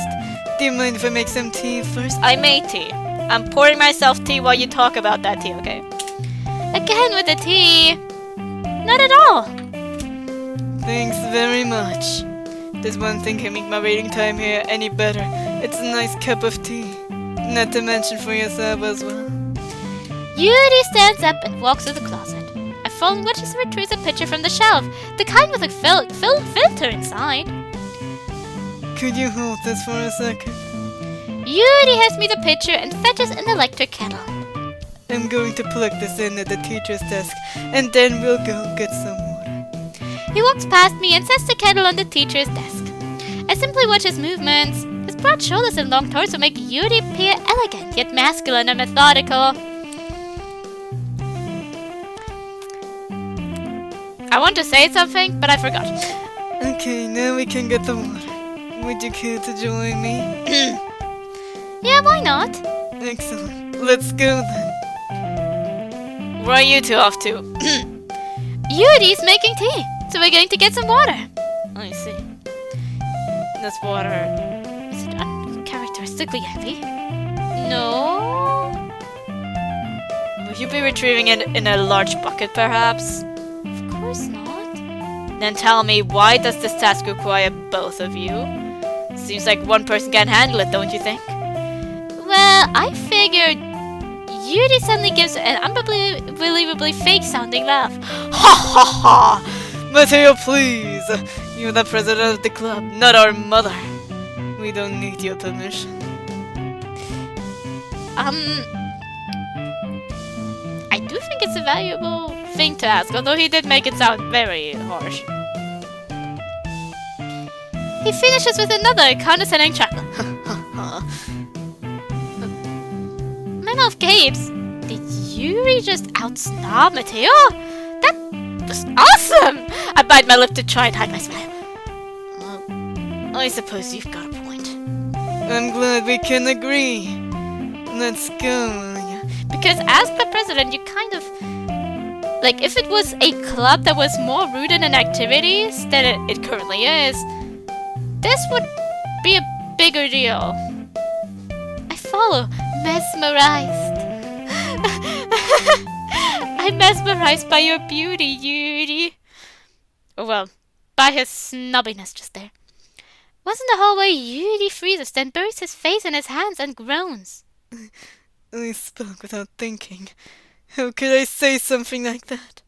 Do you mind if I make some tea first? I made tea. I'm pouring myself tea while you talk about that tea, okay? Again with the tea. Not at all. Thanks very much. There's one thing can make my waiting time here any better. It's a nice cup of tea. Not to mention for yourself as well. Yuri stands up and walks to the closet. I fall and watches her retrieve a picture from the shelf, the kind with a filter inside. Could you hold this for a second? Yuri hands me the pitcher and fetches an electric kettle. I'm going to plug this in at the teacher's desk, and then we'll go get some water. He walks past me and sets the kettle on the teacher's desk. I simply watch his movements. His broad shoulders and long torso make Yuri appear elegant yet masculine and methodical. I want to say something, but I forgot. Okay, now we can get the water. Would you care to join me? Yeah, why not? Excellent. Let's go then. Where are you two off to? Yuri's making tea, so we're going to get some water. I see. This water... Is it uncharacteristically heavy? No. Will you be retrieving it in a large bucket, perhaps? Of course not. Then tell me, why does this task require both of you? Seems like one person can handle it, don't you think? Well, I figured Yuri suddenly gives an unbelievably fake-sounding laugh. Ha ha ha! Mateo, please! You're the president of the club, not our mother. We don't need your permission. I do think it's a valuable thing to ask, although he did make it sound very harsh. He finishes with another condescending chuckle. My mouth gapes. Did Yuri just out-snob Mateo? That was awesome! I bite my lip to try and hide my smile. Well, I suppose you've got a point. I'm glad we can agree. Let's go, Anya. Because as the president, you kind of... Like, if it was a club that was more rooted in activities than it currently is, this would be a bigger deal. I follow, mesmerized. I'm mesmerized by your beauty, Yuri. Oh well, by his snubbiness just there. Once in the hallway, Yuri freezes, then buries his face in his hands and groans. I spoke without thinking. How could I say something like that?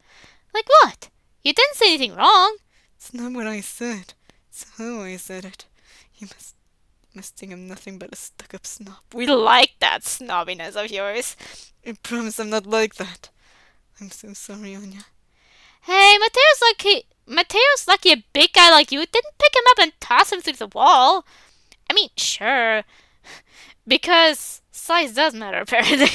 Like what? You didn't say anything wrong. It's not what I said. It's how I said it. You must think I'm nothing but a stuck-up snob. We like that snobbiness of yours. I promise I'm not like that. I'm so sorry, Anya. Hey, Mateo's lucky a big guy like you didn't pick him up and toss him through the wall. I mean, sure. Because size does matter, apparently.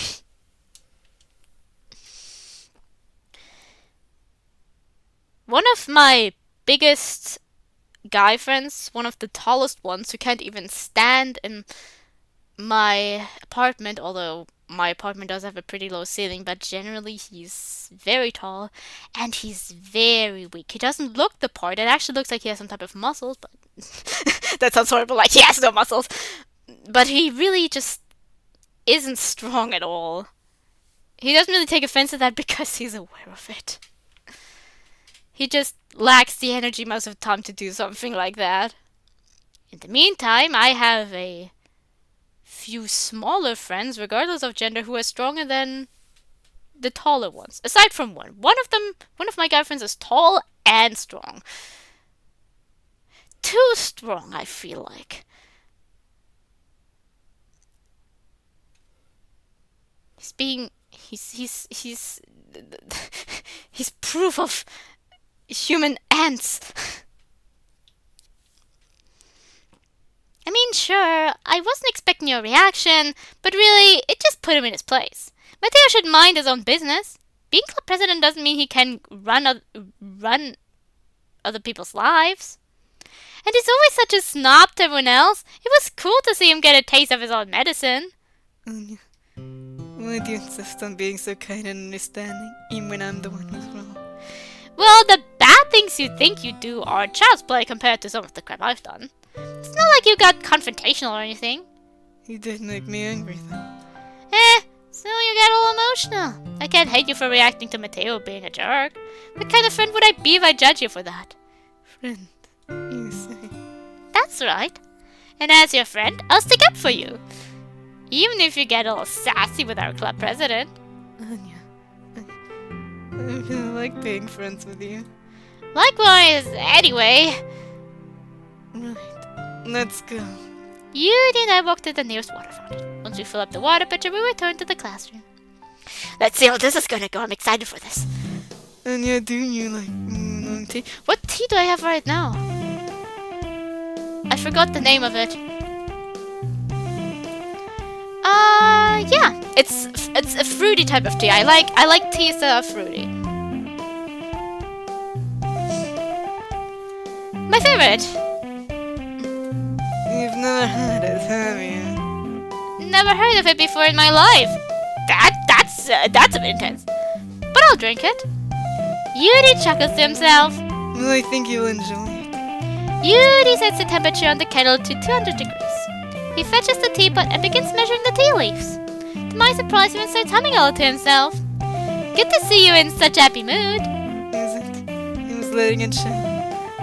One of my biggest guy friends, one of the tallest ones who can't even stand in my apartment, although my apartment does have a pretty low ceiling, but generally he's very tall and he's very weak. He doesn't look the part. It actually looks like he has some type of muscles, but that sounds horrible, like he has no muscles. But he really just isn't strong at all. He doesn't really take offense to that because he's aware of it. He just lacks the energy most of the time to do something like that. In the meantime, I have a few smaller friends, regardless of gender, who are stronger than the taller ones. Aside from one. One of my guy friends is tall and strong. Too strong, I feel like. He's proof of human ants. I mean, sure, I wasn't expecting your reaction, but really, it just put him in his place. Mateo should mind his own business. Being club president doesn't mean he can run other people's lives. And he's always such a snob to everyone else. It was cool to see him get a taste of his own medicine. Anya, why do you insist on being so kind and understanding, even when I'm the one who's wrong? Well, the bad things you think you do are child's play compared to some of the crap I've done. It's not like you got confrontational or anything. You did make me angry, though. So you get all emotional. I can't hate you for reacting to Mateo being a jerk. What kind of friend would I be if I judge you for that? Friend, you say? That's right. And as your friend, I'll stick up for you. Even if you get a little sassy with our club president. Anya, I really like being friends with you. Likewise, anyway. Right, let's go. Yuri and I walked to the nearest water fountain. Once we fill up the water pitcher, we return to the classroom. Let's see how this is gonna go. I'm excited for this. And yeah, do you like oolong tea? What tea do I have right now? I forgot the name of it. Yeah, it's a fruity type of tea. I like teas that are fruity. My favorite. You've never had it, have you? Never heard of it before in my life. That's a bit intense. But I'll drink it. Yuri chuckles to himself. Well, I think you'll enjoy it. Yuri sets the temperature on the kettle to 200 degrees. He fetches the teapot and begins measuring the tea leaves. To my surprise, he even starts humming all to himself. Good to see you in such a happy mood. Is it? He was letting it show.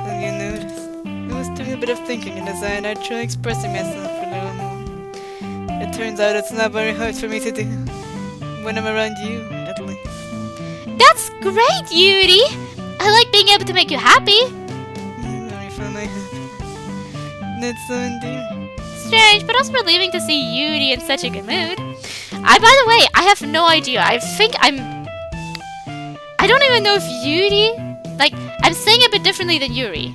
Then you noticed. I was doing a bit of thinking and decided I'd try expressing myself a little more. It turns out it's not very hard for me to do. When I'm around you, at least. That's great, Yuri! I like being able to make you happy. You very feel my happiness. That's so endearing. Strange, but also relieving to see Yuri in such a good mood. By the way, I have no idea. I don't even know if Yuri... I'm saying it a bit differently than Yuri.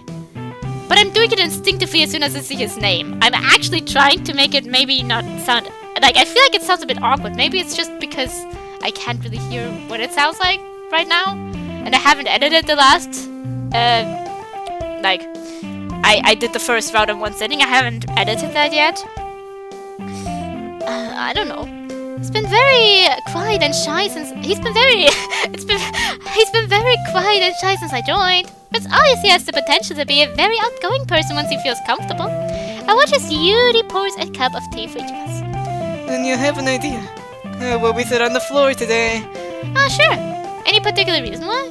But I'm doing it instinctively as soon as I see his name. I'm actually trying to make it maybe not sound... I feel like it sounds a bit awkward. Maybe it's just because I can't really hear what it sounds like right now. And I haven't edited the last... I did the first round in one sitting. I haven't edited that yet. I don't know. He's been very quiet and shy since he's been very quiet and shy since I joined. But obviously has the potential to be a very outgoing person once he feels comfortable. I watch as Yuri pours a cup of tea for each of us. Then you have an idea. What we said on the floor today. Sure. Any particular reason why?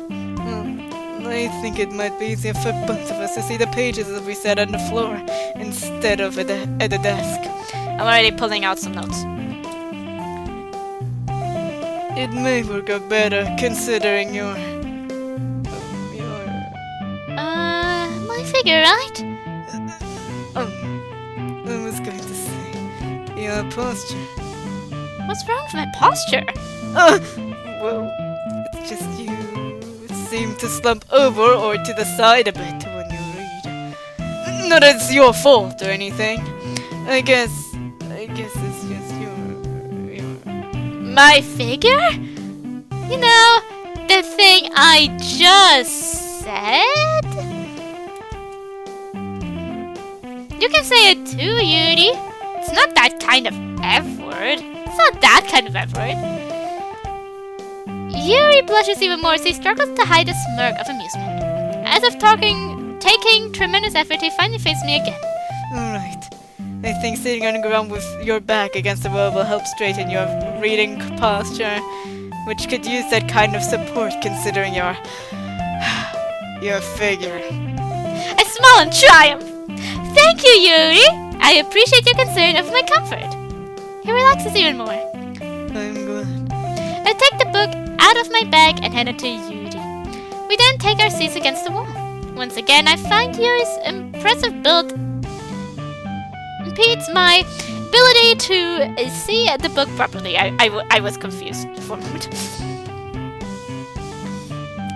I think it might be easier for both of us to see the pages that we said on the floor instead of at the desk. I'm already pulling out some notes. It may work out better considering your my figure, right? I was going to say your posture. What's wrong with my posture? Well, it's just you seem to slump over or to the side a bit when you read. Not that it's your fault or anything. I guess it's just your... My figure? You know, the thing I just said? You can say it too, Yuri. It's not that kind of F-word. It's not that kind of F-word. Yuri blushes even more as he struggles to hide a smirk of amusement. As if taking tremendous effort, he finally faces me again. Alright. I think sitting on the ground with your back against the wall will help straighten your reading posture, which could use that kind of support considering your figure. I smile in triumph. Thank you, Yuri. I appreciate your concern of my comfort. He relaxes even more. I'm glad. I take the book out of my bag and hand it to Yuri. We then take our seats against the wall. Once again, I find Yuri's impressive build impedes my ability to see the book properly. I was confused for a moment.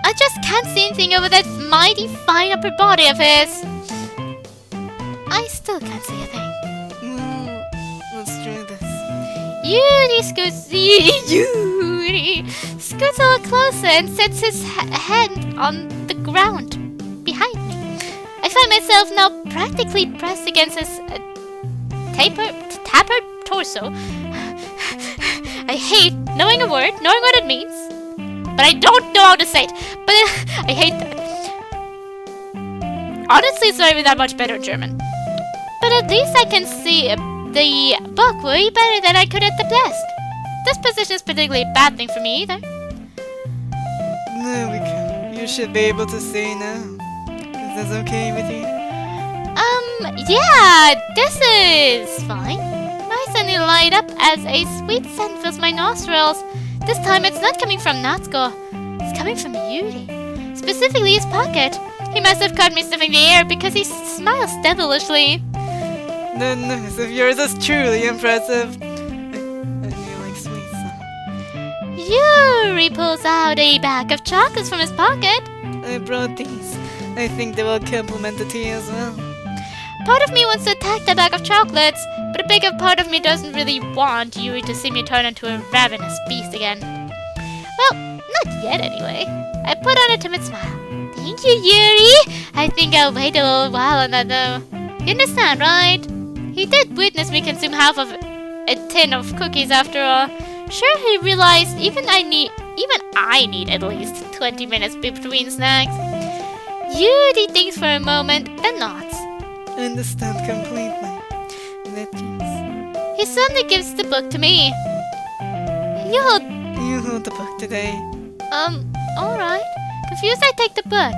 I just can't see anything over that mighty fine upper body of his. I still can't see a thing. Let's try this. Yuri scoots a little closer and sets his hand on the ground behind me. I find myself now practically pressed against his tapered torso. I hate knowing a word, knowing what it means, but I don't know how to say it. But I hate that. Honestly, it's not even that much better in German. But at least I can see the book way better than I could at the desk. This position is particularly a bad thing for me either. There we go. You should be able to see now. Is this okay with you? Yeah, this is fine. My suddenly light up as a sweet scent fills my nostrils. This time it's not coming from Natsuko. It's coming from Yuri. Specifically his pocket. He must have caught me sniffing the air because he smiles devilishly. That nose of yours is truly impressive. You like sweets, huh? Yuri pulls out a bag of chocolates from his pocket. I brought these. I think they will complement the tea as well. Part of me wants to attack the bag of chocolates, but a bigger part of me doesn't really want Yuri to see me turn into a ravenous beast again. Well, not yet anyway. I put on a timid smile. Thank you, Yuri! I think I'll wait a little while on that though. You understand, right? He did witness me consume half of a tin of cookies after all. Sure, he realized even I need at least 20 minutes between snacks. Yuri thinks for a moment, then nods. Understand completely. In that case, He suddenly gives the book to me. You hold the book today. Alright. Confused, I take the book.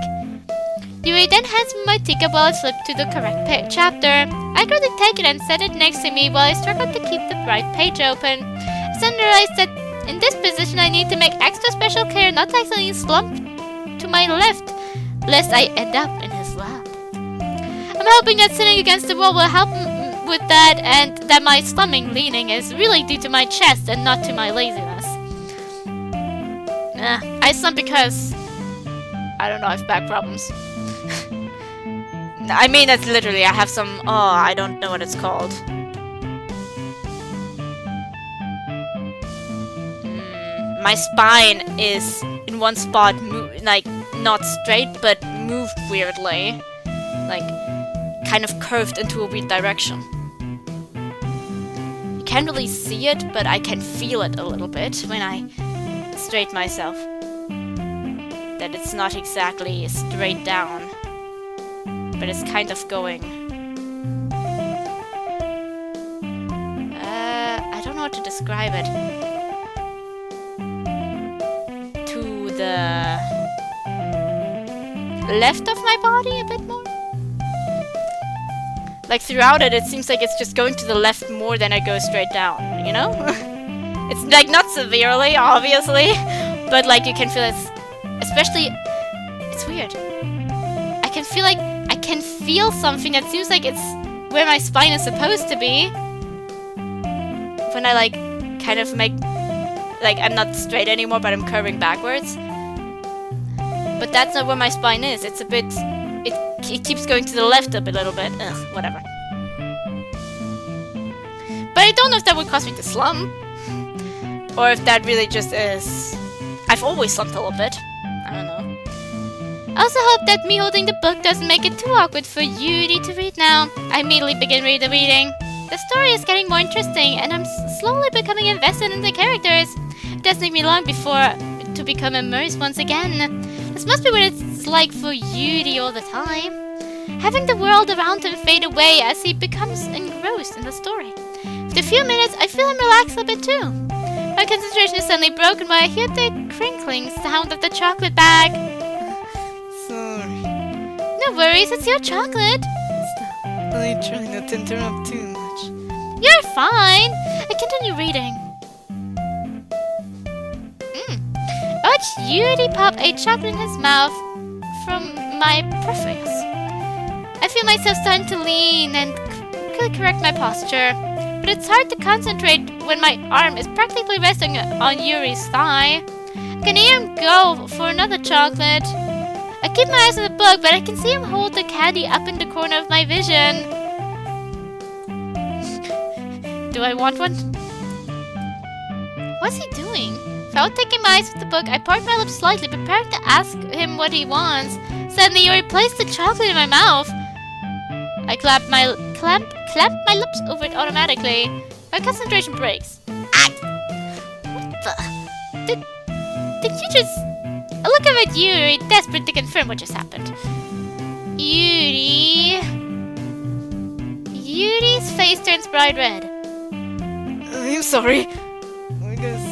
Yuri then hands me my ticket while I flip to the correct chapter. I quickly take it and set it next to me while I struggle to keep the right page open. I then realize that in this position I need to make extra special care not to accidentally slump to my left, lest I end up in his lap. I'm hoping that sitting against the wall will help with that, and that my slumming leaning is really due to my chest and not to my laziness. I slump because I don't know, I have back problems. I mean, that's literally, I have some, I don't know what it's called. My spine is in one spot, like, not straight, but moved weirdly. Like, kind of curved into a weird direction. You can't really see it, but I can feel it a little bit when I straighten myself. That it's not exactly straight down, but it's kind of going. I don't know how to describe it. To the left of my body a bit more. Like throughout it, it seems like it's just going to the left more than it goes straight down, you know? It's like not severely, obviously, but like you can feel it's, especially, it's weird. I can feel something that seems like it's where my spine is supposed to be. When I like kind of make, like I'm not straight anymore, but I'm curving backwards. But that's not where my spine is. It's a bit, it keeps going to the left a little bit. Ugh, whatever. But I don't know if that would cause me to slump. Or if that really just is... I've always slumped a little bit. I don't know. I also hope that me holding the book doesn't make it too awkward for Yuri to read now. I immediately begin the reading. The story is getting more interesting, and I'm slowly becoming invested in the characters. It doesn't take me long before to become immersed once again. This must be what it's like for Yuri all the time. Having the world around him fade away as he becomes engrossed in the story. After a few minutes, I feel him relax a bit too. My concentration is suddenly broken when I hear the crinkling sound of the chocolate bag. Sorry. No worries, it's your chocolate. I try not to interrupt too much. You're fine. I continue reading. I watch Yuri pop a chocolate in his mouth from my preface. I feel myself starting to lean and correct my posture, but it's hard to concentrate when my arm is practically resting on Yuri's thigh. I can hear him go for another chocolate. I keep my eyes on the book, but I can see him hold the candy up in the corner of my vision. Do I want one? What's he doing? Without taking my eyes off the book, I part my lips slightly, preparing to ask him what he wants. Suddenly, Yuri placed the chocolate in my mouth. I clamp my lips over it automatically. My concentration breaks. Ah! What the? Did you just... I look over at Yuri, desperate to confirm what just happened. Yuri's face turns bright red. I'm sorry. I guess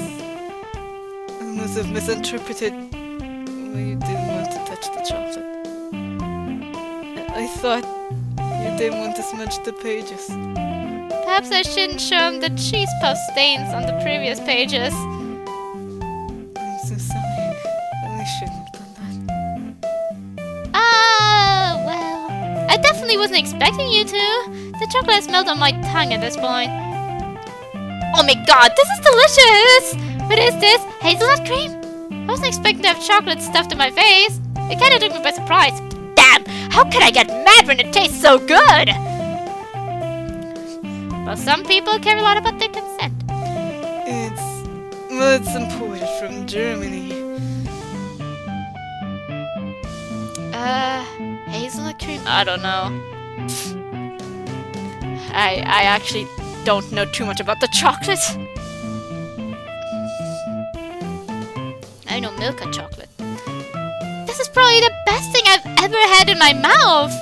I must have misinterpreted why you didn't want to touch the chocolate. I thought you didn't want to smudge the pages. Perhaps I shouldn't show him the cheese puff stains on the previous pages. I'm so sorry. I shouldn't have done that. Well, I definitely wasn't expecting you to. The chocolate has melted on my tongue at this point. Oh my god, this is delicious! What is this? Hazelnut cream? I wasn't expecting to have chocolate stuffed in my face. It kinda took me by surprise. Damn! How can I get mad when it tastes so good? Well, some people care a lot about their consent. It's imported from Germany. Hazelnut cream? I don't know. I actually don't know too much about the chocolate. I know Milka chocolate. This is probably the best thing I've ever had in my mouth!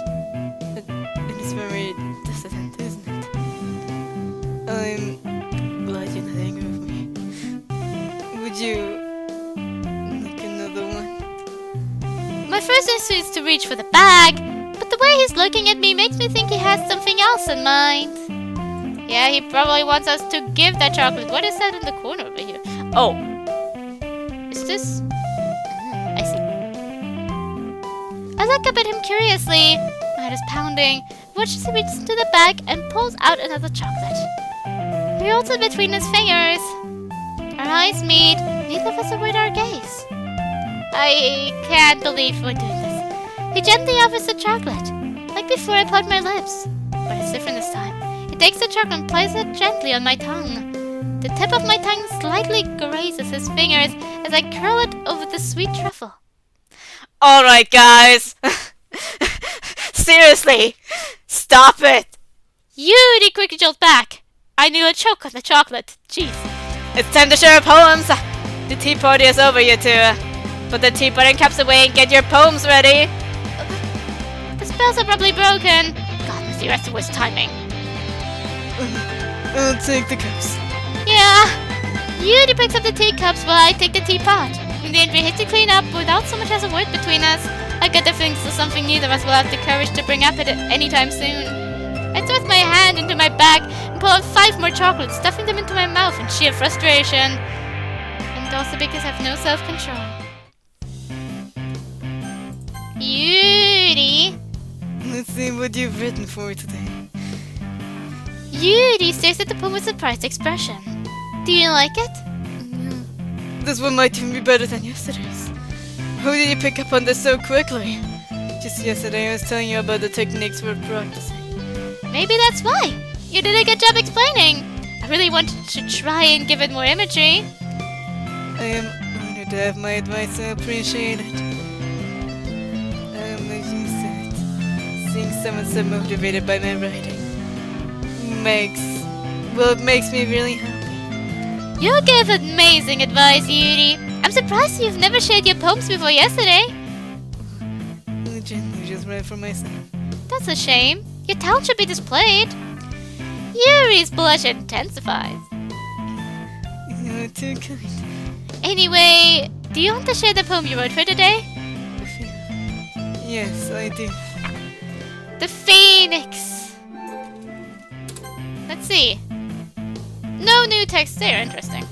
It is very dissident, isn't it? I'm glad you're not angry with me. Would you like another one? My first instinct is to reach for the bag, but the way he's looking at me makes me think he has something else in mind. Yeah, he probably wants us to give that chocolate. What is that in the corner over here? Oh. Is this? I see. I look up at him curiously. My heart is pounding. Watch as he reaches into the bag and pulls out another chocolate. He holds it between his fingers. Our eyes meet. Neither of us avoid our gaze. I can't believe we're doing this. He gently offers the chocolate. Like before, I applied my lips. But it's different this time. He takes the chocolate and places it gently on my tongue. The tip of my tongue slightly grazes his fingers as I curl it over the sweet truffle. Alright, guys! Seriously! Stop it! Yuuuuuuuri quickly jolts back. I nearly choke on the chocolate. Jeez. It's time to share poems! The tea party is over, you two. Put the teapot and cups away and get your poems ready! The spells are probably broken. God, Mr. That's the worst timing. I'll take the cups. Yeah. Yuuuuuuri picks up the teacups while I take the teapot. In the end, we hit to clean up without so much as a word between us. I get the feeling this is something neither of us will have the courage to bring up at any time soon. I thrust my hand into my bag and pull out 5 more chocolates, stuffing them into my mouth in sheer frustration. And also because I have no self-control. Yuuuuuuri. Let's see what you've written for today. Yuuuuuuri stares at the poem with a surprised expression. Do you like it? This one might even be better than yesterday's. How did you pick up on this so quickly? Just yesterday I was telling you about the techniques we're practicing. Maybe that's why. You did a good job explaining. I really wanted to try and give it more imagery. I am honored to have my advice, I appreciate it. Like you said, seeing someone so motivated by my writing makes me really happy. You gave amazing advice, Yuuuuuuri. I'm surprised you've never shared your poems before yesterday. I generally just write for myself. That's a shame. Your talent should be displayed. Yuuuuuri's blush intensifies. You're too kind. Anyway, do you want to share the poem you wrote for today? Yes, I do. The Phoenix. Let's see. No new text there. Interesting.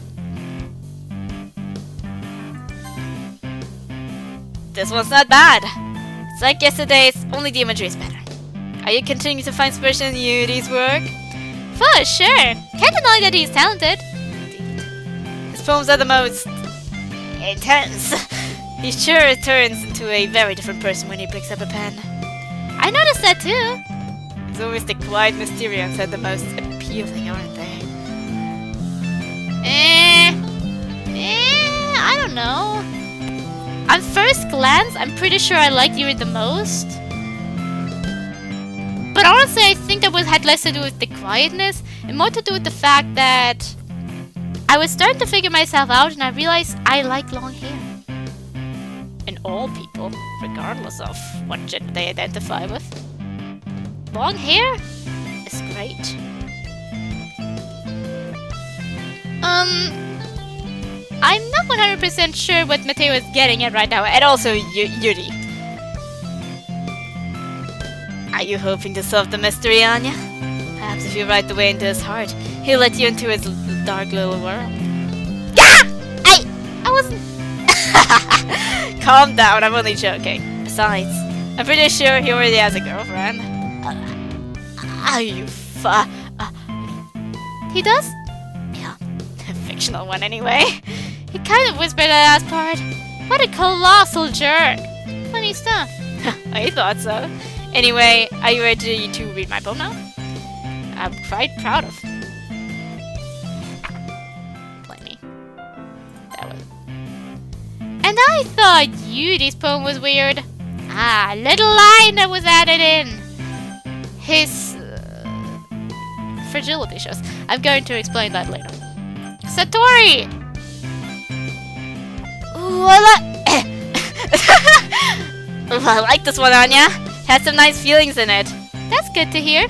This one's not bad. It's like yesterday's, only the imagery is better. Are you continuing to find inspiration in Yuuuuuri's work? For sure. Can't deny that he's talented. His poems are the most intense. He sure turns into a very different person when he picks up a pen. I noticed that too. It's always the quiet Mysterians that are the most appealing, aren't they? I don't know. On first glance, I'm pretty sure I liked Yuuuuuri the most. But honestly, I think that had less to do with the quietness and more to do with the fact that I was starting to figure myself out and I realized I like long hair. And all people, regardless of what gender they identify with. Long hair is great. I'm not 100% sure what Mateo is getting at right now, and also Yuuuuuri. Are you hoping to solve the mystery, Anya? Perhaps if you write the way into his heart, he'll let you into his dark little world. Ah! I wasn't... Calm down, I'm only joking. Besides, I'm pretty sure he already has a girlfriend. Are you He does? Yeah, a fictional one anyway. He kind of whispered that last part. What a colossal jerk. Funny stuff. I thought so. Anyway, are you ready to read my poem now? I'm quite proud of. Blame me. That was. And I thought Yuuuuuuri's poem was weird. Ah, little line that was added in. His fragility shows. I'm going to explain that later. Satori! Ooh, I like this one, Anya. It has some nice feelings in it. That's good to hear.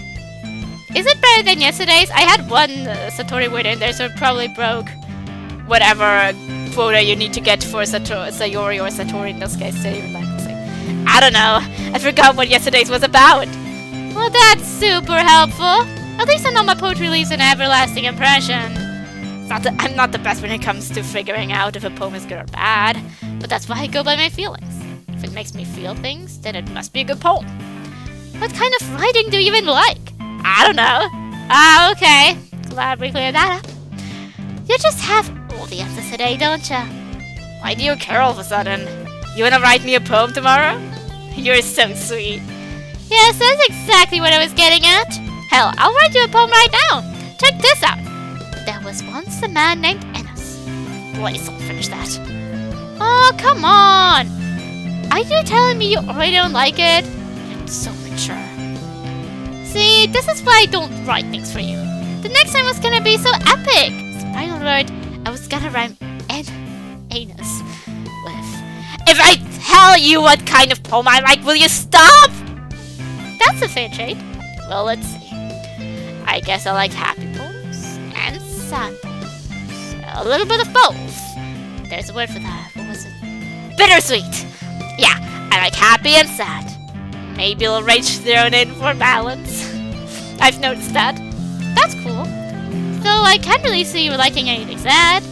Is it better than yesterday's? I had one Satori word in there, so it probably broke Whatever quota you need to get for Sayori or Satori in this case. I don't know. I forgot what yesterday's was about. Well, that's super helpful. At least I know my poetry leaves an everlasting impression. I'm not the best when it comes to figuring out if a poem is good or bad, But that's why I go by my feelings. If it makes me feel things, then it must be a good poem. What kind of writing do you even like? I don't know. Ah, okay. Glad we cleared that up. You just have all the answers today, don't ya? Why do you care all of a sudden? You wanna write me a poem tomorrow? You're so sweet. Yes, that's exactly what I was getting at. Hell, I'll write you a poem right now. Check this out. There was once a man named Enos. Please don't finish that. Oh, come on. Are you telling me you already don't like it? You're so mature. See, this is why I don't write things for you. The next time was gonna be so epic. Spoiler alert, I was gonna rhyme anus with. If I tell you what kind of poem I like, will you stop? That's a fair trade. Well, let's see. I guess I like happy poems and sad poems. A little bit of both. There's a word for that. What was it? Bittersweet. Yeah, I like happy and sad. Maybe a little rage thrown in for balance. I've noticed that. That's cool. Though I can't really see you liking anything sad.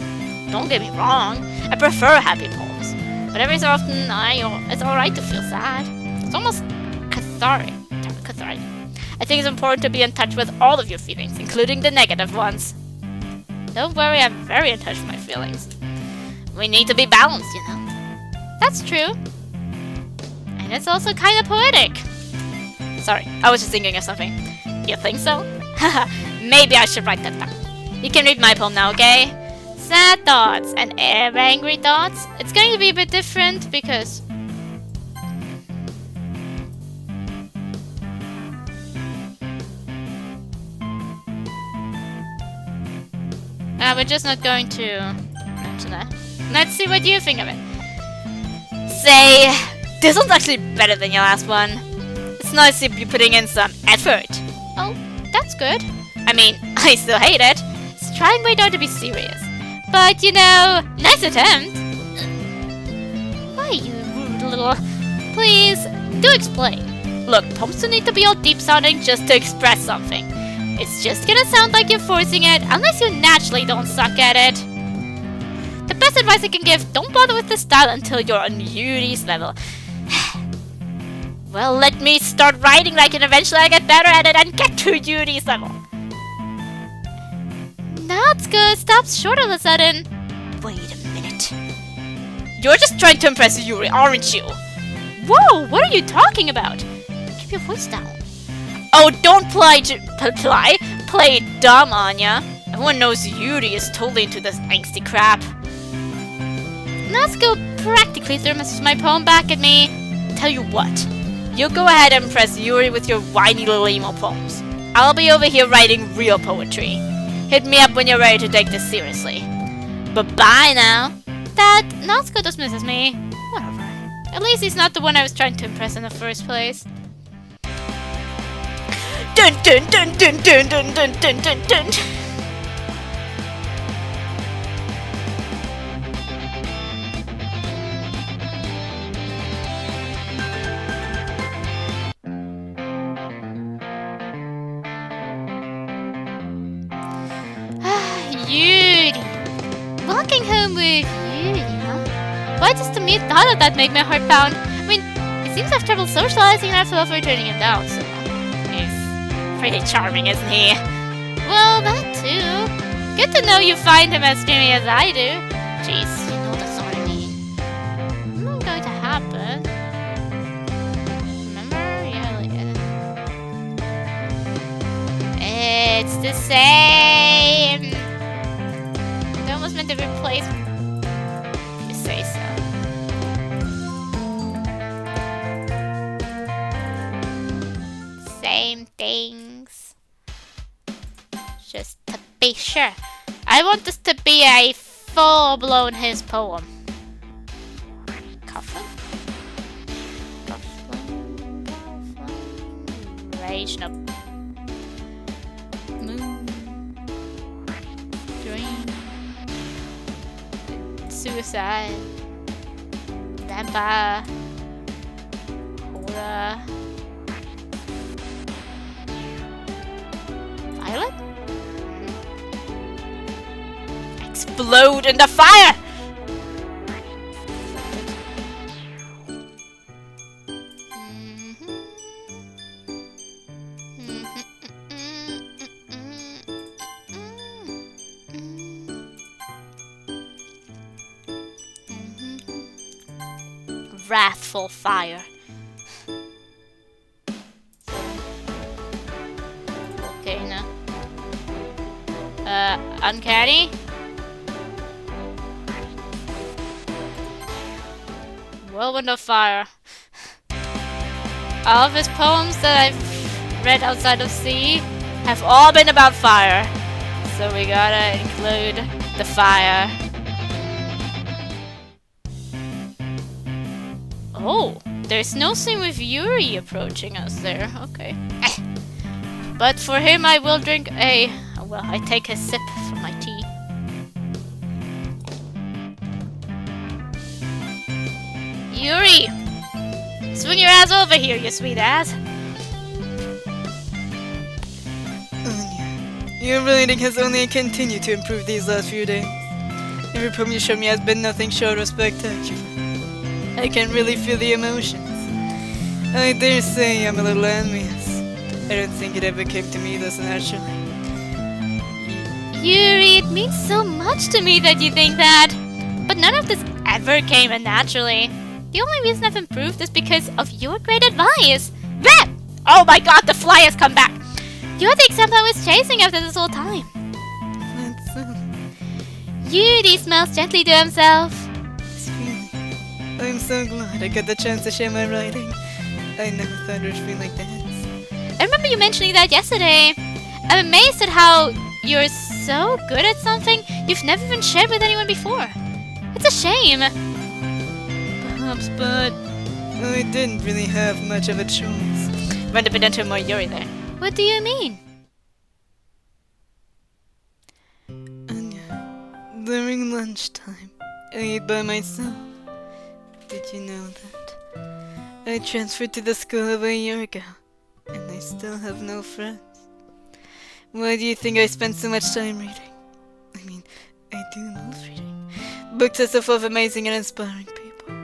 Don't get me wrong. I prefer happy poems. But every so often, it's alright to feel sad. It's almost cathartic. I think it's important to be in touch with all of your feelings, including the negative ones. Don't worry, I'm very in touch with my feelings. We need to be balanced, you know. That's true. And it's also kind of poetic. Sorry, I was just thinking of something. You think so? Haha, maybe I should write that down. You can read my poem now, okay? Sad thoughts and angry thoughts. It's going to be a bit different because... we're just not going to mention that. Let's see what you think of it. Say, this one's actually better than your last one. It's nice if you're putting in some effort. Oh, that's good. I mean, I still hate it. It's trying way down to be serious. But, you know, nice attempt. Why, you rude little... Please, do explain. Look, poems don't need to be all deep sounding just to express something. It's just gonna sound like you're forcing it, unless you naturally don't suck at it. The best advice I can give, don't bother with the style until you're on Yuuuuuri's level. Well, let me start writing like and eventually I get better at it and get to Yuuuuuri's level. That's good. Stop short all of a sudden. Wait a minute. You're just trying to impress Yuuuuri, aren't you? Whoa, what are you talking about? Keep your voice down. Oh, don't play dumb, Anya. Everyone knows Yuuuuri is totally into this angsty crap. Let's go practically throw my poem back at me. Tell you what, you go ahead and impress Yuuuuri with your whiny little emo poems. I'll be over here writing real poetry. Hit me up when you're ready to take this seriously. Bye-bye now. That Natsuko dismisses me. Whatever. At least he's not the one I was trying to impress in the first place. Dun dun dun dun dun dun dun dun dun dun. Yuuuuuri. Walking home with Yuuuuuri, huh? Why does the mere thought of that make my heart pound? I mean, it seems I've trouble socializing and I feel for turning him down, so... pretty charming, isn't he? Well, that too. Good to know you find him as dreamy as I do. Jeez, you know that's not what I mean. Not going to happen. Remember? Yeah, like, it's the same. They almost meant to replace. You say so. Same things. Just to be sure. I want this to be a full-blown his poem. Coffin? Coffin? Rage, no. Moon. Dream. Suicide. Vampire. Horror. Violet? Explode in the fire! Wrathful fire. Okay, now. Uncanny? Whirlwind of fire. All of his poems that I've read outside of C have all been about fire. So we gotta include the fire. Oh, there's no scene with Yuuuuuuri approaching us there. Okay. But for him I will drink a... well, I take a sip from my tea. Yuuuuuuri! Swing your ass over here, you sweet ass! Your writing has only continued to improve these last few days. Every poem you showed me has been nothing short of spectacular. I can really feel the emotions. I dare say I'm a little envious. I don't think it ever came to me this naturally. Yuuuuuuri, it means so much to me that you think that. But none of this ever came in naturally. The only reason I've improved is because of your great advice. That! Oh my god, the fly has come back! You're the example I was chasing after this whole time. That's Yuuuuuuri smells gently to himself. feeling. I'm so glad I got the chance to share my writing. I never thought it would feel like this. I remember you mentioning that yesterday. I'm amazed at how you're so good at something you've never even shared with anyone before. It's a shame. Perhaps, but I didn't really have much of a choice. Went a bit into more Yuuuuuuri there. What do you mean? During lunchtime, I ate by myself. Did you know that? I transferred to the school over a year ago, and I still have no friends. Why do you think I spend so much time reading? I mean, I do love reading. Books are so full of amazing and inspiring people.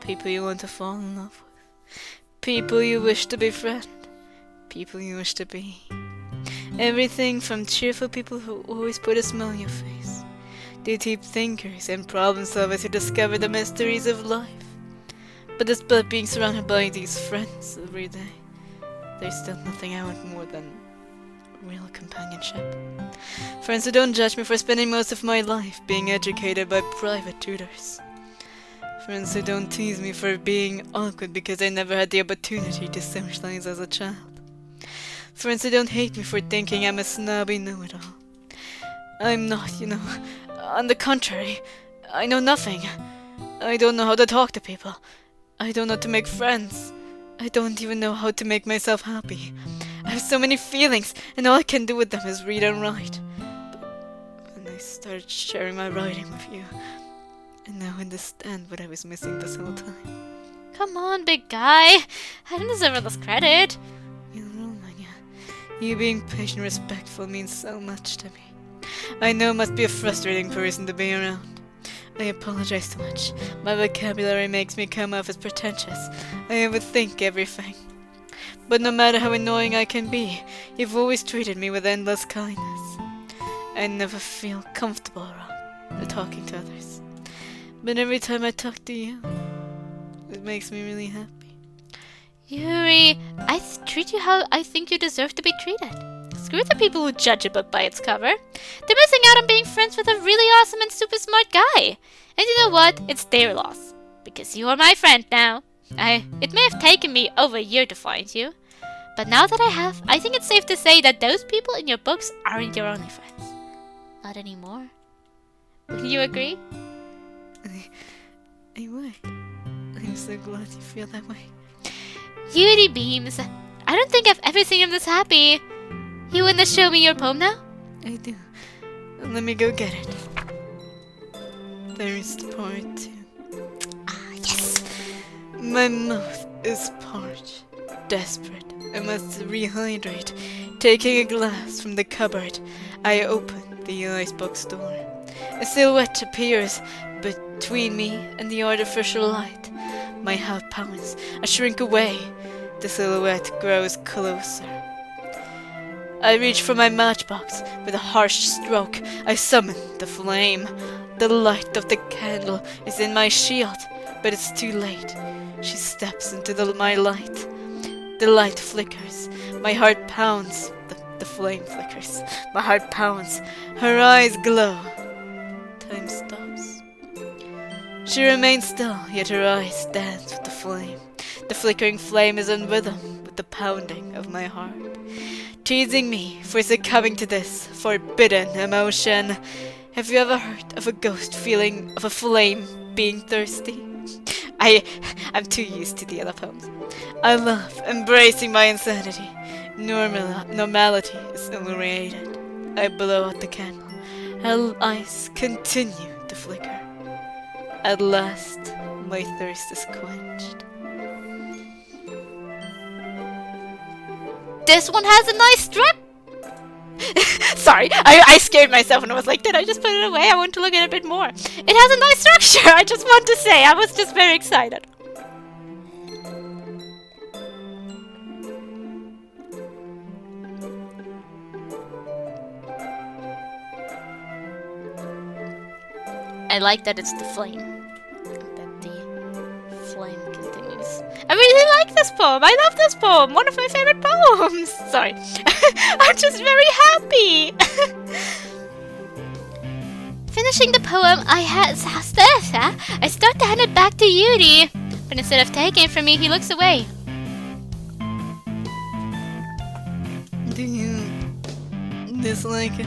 People you want to fall in love with. People you wish to befriend. People you wish to be. Everything from cheerful people who always put a smile on your face, to deep thinkers and problem solvers who discover the mysteries of life. But despite being surrounded by these friends every day, there's still nothing I want more than real companionship. Friends who don't judge me for spending most of my life being educated by private tutors. Friends who don't tease me for being awkward because I never had the opportunity to socialize as a child. Friends who don't hate me for thinking I'm a snobby know-it-all. I'm not, On the contrary, I know nothing. I don't know how to talk to people. I don't know how to make friends. I don't even know how to make myself happy. I have so many feelings, and all I can do with them is read and write. But when I started sharing my writing with you, I now understand what I was missing this whole time. Come on, big guy. I don't deserve all this credit. You're wrong, Anya. You being patient and respectful means so much to me. I know it must be a frustrating person to be around. I apologize too much. My vocabulary makes me come off as pretentious. I overthink everything. But no matter how annoying I can be, you've always treated me with endless kindness. I never feel comfortable around talking to others. But every time I talk to you, it makes me really happy. Yuri, I treat you how I think you deserve to be treated. Screw the people who judge a book by its cover. They're missing out on being friends with a really awesome and super smart guy. And you know what? It's their loss. Because you are my friend now. It may have taken me over a year to find you. But now that I have, I think it's safe to say that those people in your books aren't your only friends. Not anymore. Would you agree? I would. I'm so glad you feel that way. Yuri beams. I don't think I've ever seen him this happy. You wanna show me your poem now? I do. Let me go get it. There's part 2. Ah, yes! My mouth is parched, desperate. I must rehydrate. Taking a glass from the cupboard, I open the icebox door. A silhouette appears between me and the artificial light. My heart pounds. I shrink away. The silhouette grows closer. I reach for my matchbox. With a harsh stroke, I summon the flame. The light of the candle is in my shield, but it's too late. She steps into my light. The light flickers. My heart pounds. The flame flickers. My heart pounds. Her eyes glow. Time stops. She remains still, yet her eyes dance with the flame. The flickering flame is in rhythm with the pounding of my heart, teasing me for succumbing to this forbidden emotion. Have you ever heard of a ghost feeling of a flame being thirsty? I'm too used to the other poems. I love embracing my insanity. Normality is illuminated. I blow out the candle. Her eyes continue to flicker. At last, my thirst is quenched. This one has a nice strip! Sorry, I scared myself and I was like, did I just put it away? I want to look at it a bit more. It has a nice structure, I just want to say. I was just very excited. I like that it's the flame. That the flame continues. I really like this poem. I love this poem. One of my favorite poems. Sorry. I'm just very happy. Finishing the poem, I start to hand it back to Yuri. But instead of taking it from me, he looks away. Do you dislike it?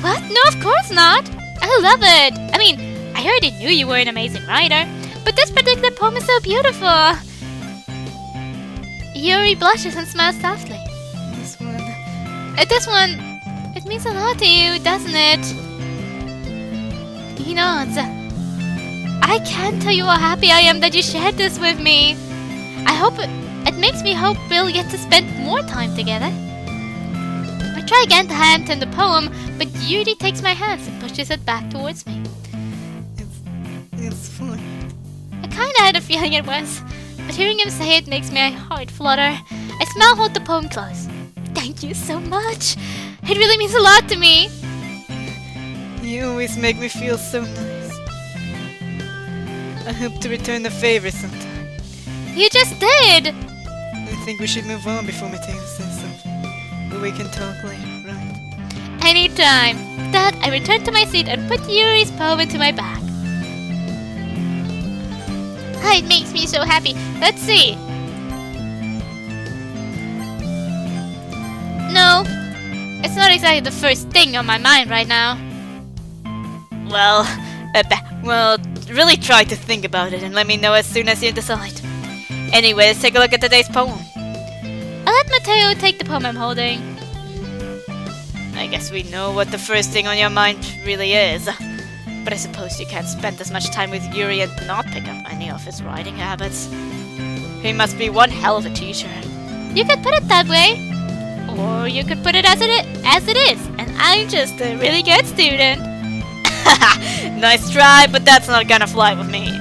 What? No, of course not. I love it. I mean, I already knew you were an amazing writer, but this particular poem is so beautiful. Yuri blushes and smiles softly. This one, it means a lot to you, doesn't it? He nods. I can't tell you how happy I am that you shared this with me. I hope it makes me hope we'll get to spend more time together. I try again to hand him the poem, but Yuri takes my hands and pushes it back towards me. It's fun. I kinda had a feeling it was, but hearing him say it makes my heart flutter. I smile, hold the poem close. Thank you so much. It really means a lot to me. You always make me feel so nice. I hope to return the favor sometime. You just did. I think we should move on before Mateo says something. But we can talk later, right? Anytime. With that, I return to my seat and put Yuri's poem into my bag. Ah, it makes me so happy. Let's see. No, it's not exactly the first thing on my mind right now. Well, really try to think about it and let me know as soon as you decide. Anyway, let's take a look at today's poem. I'll let Mateo take the poem I'm holding. I guess we know what the first thing on your mind really is. But I suppose you can't spend as much time with Yuri and not pick up any of his writing habits. He must be one hell of a teacher. You could put it that way. Or you could put it as it is, and I'm just a really good student. Nice try, but that's not gonna fly with me.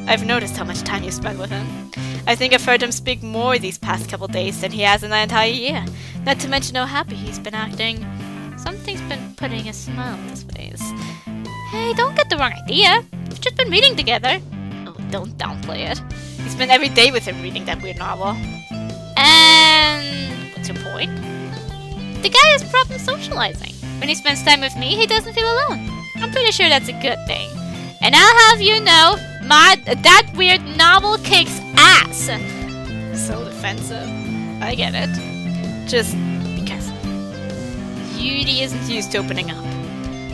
I've noticed how much time you spend with him. I think I've heard him speak more these past couple days than he has in the entire year. Not to mention how happy he's been acting. Something's been putting a smile on his face. Hey, don't get the wrong idea. We've just been reading together. Oh, don't downplay it. He spent every day with him reading that weird novel. And What's your point? the guy has problem socializing. When he spends time with me, he doesn't feel alone. I'm pretty sure that's a good thing. And I'll have you know, that weird novel kicks ass. So defensive. I get it. Just be careful. Yuuuuuuri isn't used to opening up.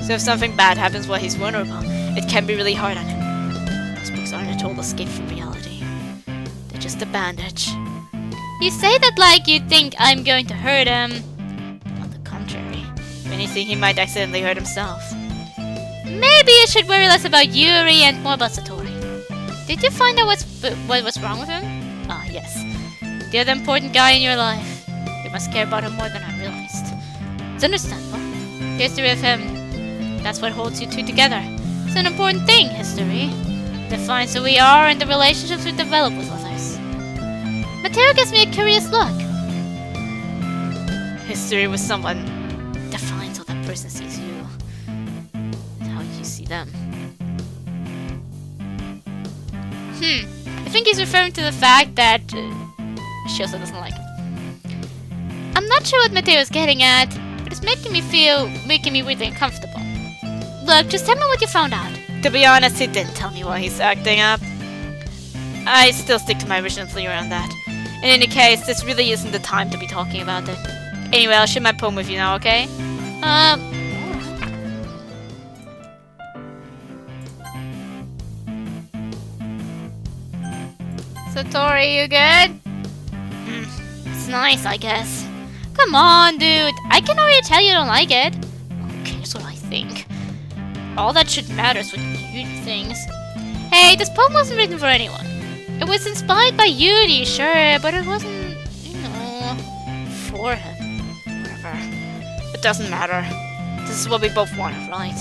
So if something bad happens while he's vulnerable, it can be really hard on him. Those books aren't a total escape from reality. They're just a bandage. You say that like you think I'm going to hurt him. On the contrary, if anything, he might accidentally hurt himself. Maybe you should worry less about Yuuuuuuri and more about Satori. Did you find out what was wrong with him? Ah, yes. The other important guy in your life. You must care about him more than I realized. It's understandable. The history of him. That's what holds you two together. It's an important thing, history. It defines who we are and the relationships we develop with others. Mateo gives me a curious look. History with someone defines how that person sees you. How you see them. I think he's referring to the fact that she also doesn't like him. I'm not sure what Mateo's getting at, but it's making me weirdly uncomfortable. Look, just tell me what you found out. To be honest, he didn't tell me why he's acting up. I still stick to my original theory on that. In any case, this really isn't the time to be talking about it. Anyway, I'll share my poem with you now, okay? Satori, you good? It's nice, I guess. Come on, dude. I can already tell you don't like it. Okay, that's what I think. All that should matter is what you thinks. Hey, this poem wasn't written for anyone. It was inspired by Yuuuuuuri, sure, but it wasn't, for him. Whatever. It doesn't matter. This is what we both want, right?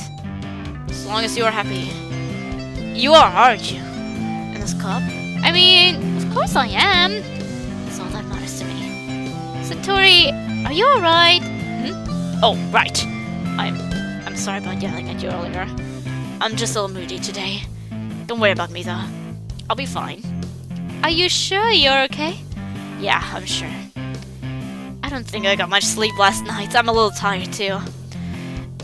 As long as you're happy. You are, aren't you? In this cup? I mean, of course I am. That's all that matters to me. Satori, are you alright? Oh, right. I'm sorry about yelling at you earlier. I'm just a little moody today. Don't worry about me, though. I'll be fine. Are you sure you're okay? Yeah, I'm sure. I don't think I got much sleep last night. I'm a little tired, too.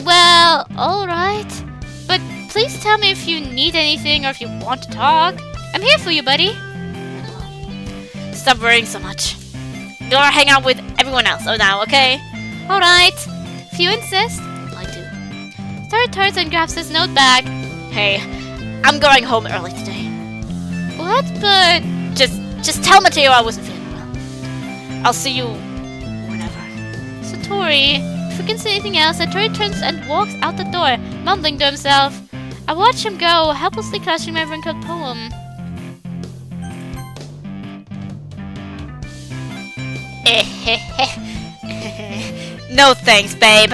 Well, alright. But please tell me if you need anything or if you want to talk. I'm here for you, buddy. Stop worrying so much. Go hang out with everyone else now, okay? Alright. If you insist. I do. Satori turns and grabs his note bag. Hey, I'm going home early today. What? But Just tell Mateo I wasn't feeling well. I'll see you whenever. Satori, if we can say anything else, Satori turns and walks out the door, mumbling to himself. I watch him go, helplessly crushing my wrinkled poem. No thanks, babe.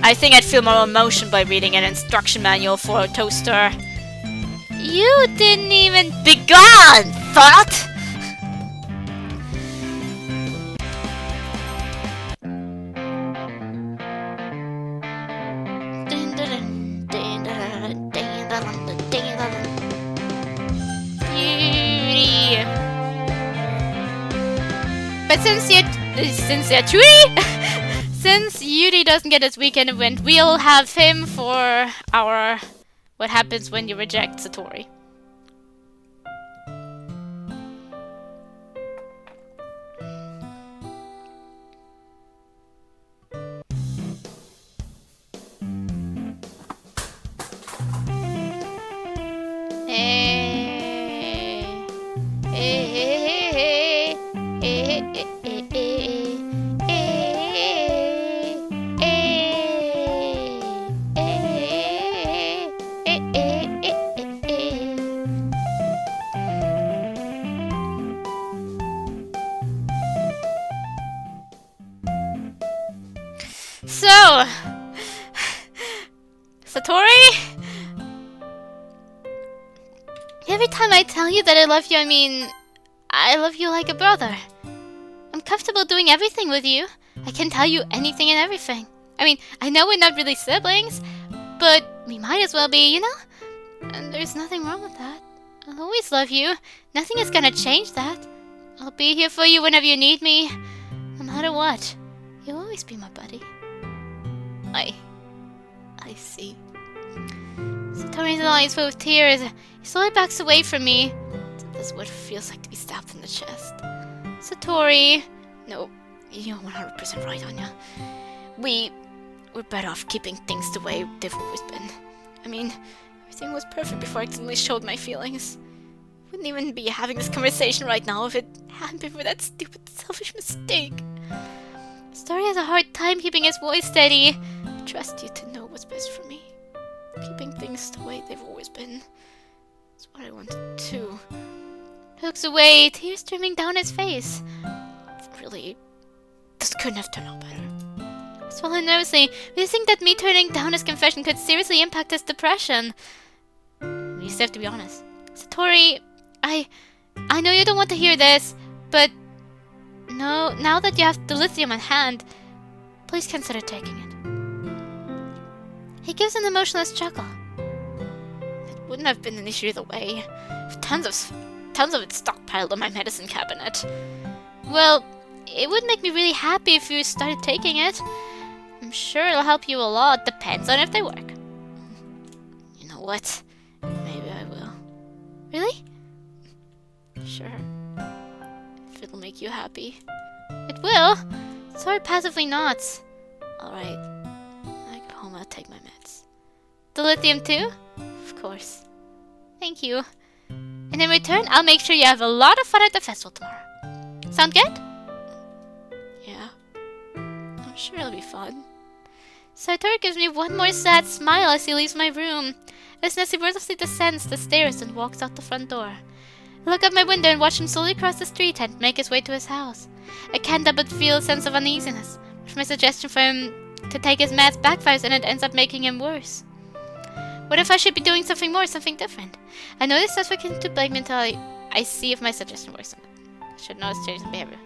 I think I'd feel more emotion by reading an instruction manual for a toaster. You didn't even... Be gone, thought! But since Yuuuuuuri doesn't get his weekend event, we'll have him for our what happens when you reject Satori. So, Satori? Every time I tell you that I love you, I mean I love you like a brother. I'm comfortable doing everything with you. I can tell you anything and everything. I mean, I know we're not really siblings, but we might as well be, you know? And there's nothing wrong with that. I'll always love you. Nothing is gonna change that. I'll be here for you whenever you need me. No matter what. You'll always be my buddy. I see. Satori's eyes full of tears. He slowly backs away from me. That's what it feels like to be stabbed in the chest. Satori. No, you're 100% right, Anya. We're better off keeping things the way they've always been. I mean, everything was perfect before I suddenly showed my feelings. Wouldn't even be having this conversation right now if it hadn't been for that stupid, selfish mistake. Satori has a hard time keeping his voice steady. I trust you to know what's best for me. Keeping things the way they've always been. That's what I wanted too. He looks away, tears streaming down his face. Really, this couldn't have turned out better. I swallowed nervously, realizing that me turning down his confession could seriously impact his depression. You still have to be honest. Satori, I know you don't want to hear this, but no, now that you have the lithium at hand, please consider taking it. He gives an emotionless chuckle. It wouldn't have been an issue either way. If tons of it stockpiled in my medicine cabinet. Well, it would make me really happy if you started taking it. I'm sure it'll help you a lot. Depends on if they work. You know what? Maybe I will. Really? Sure. If it'll make you happy. It will. Satori passively nods. Alright. I go home, I'll take my meds. The lithium too? Of course. Thank you. And in return, I'll make sure you have a lot of fun at the festival tomorrow. Sound good? Yeah. I'm sure it'll be fun. Satori gives me one more sad smile as he leaves my room. As he wordlessly descends the stairs and walks out the front door. I look out my window and watch him slowly cross the street and make his way to his house. I can't help but feel a sense of uneasiness, which my suggestion for him to take his meds backfires and it ends up making him worse. What if I should be doing something more, something different? I know this suspect can to blame me until I see if my suggestion works on it. I should notice changes in behavior.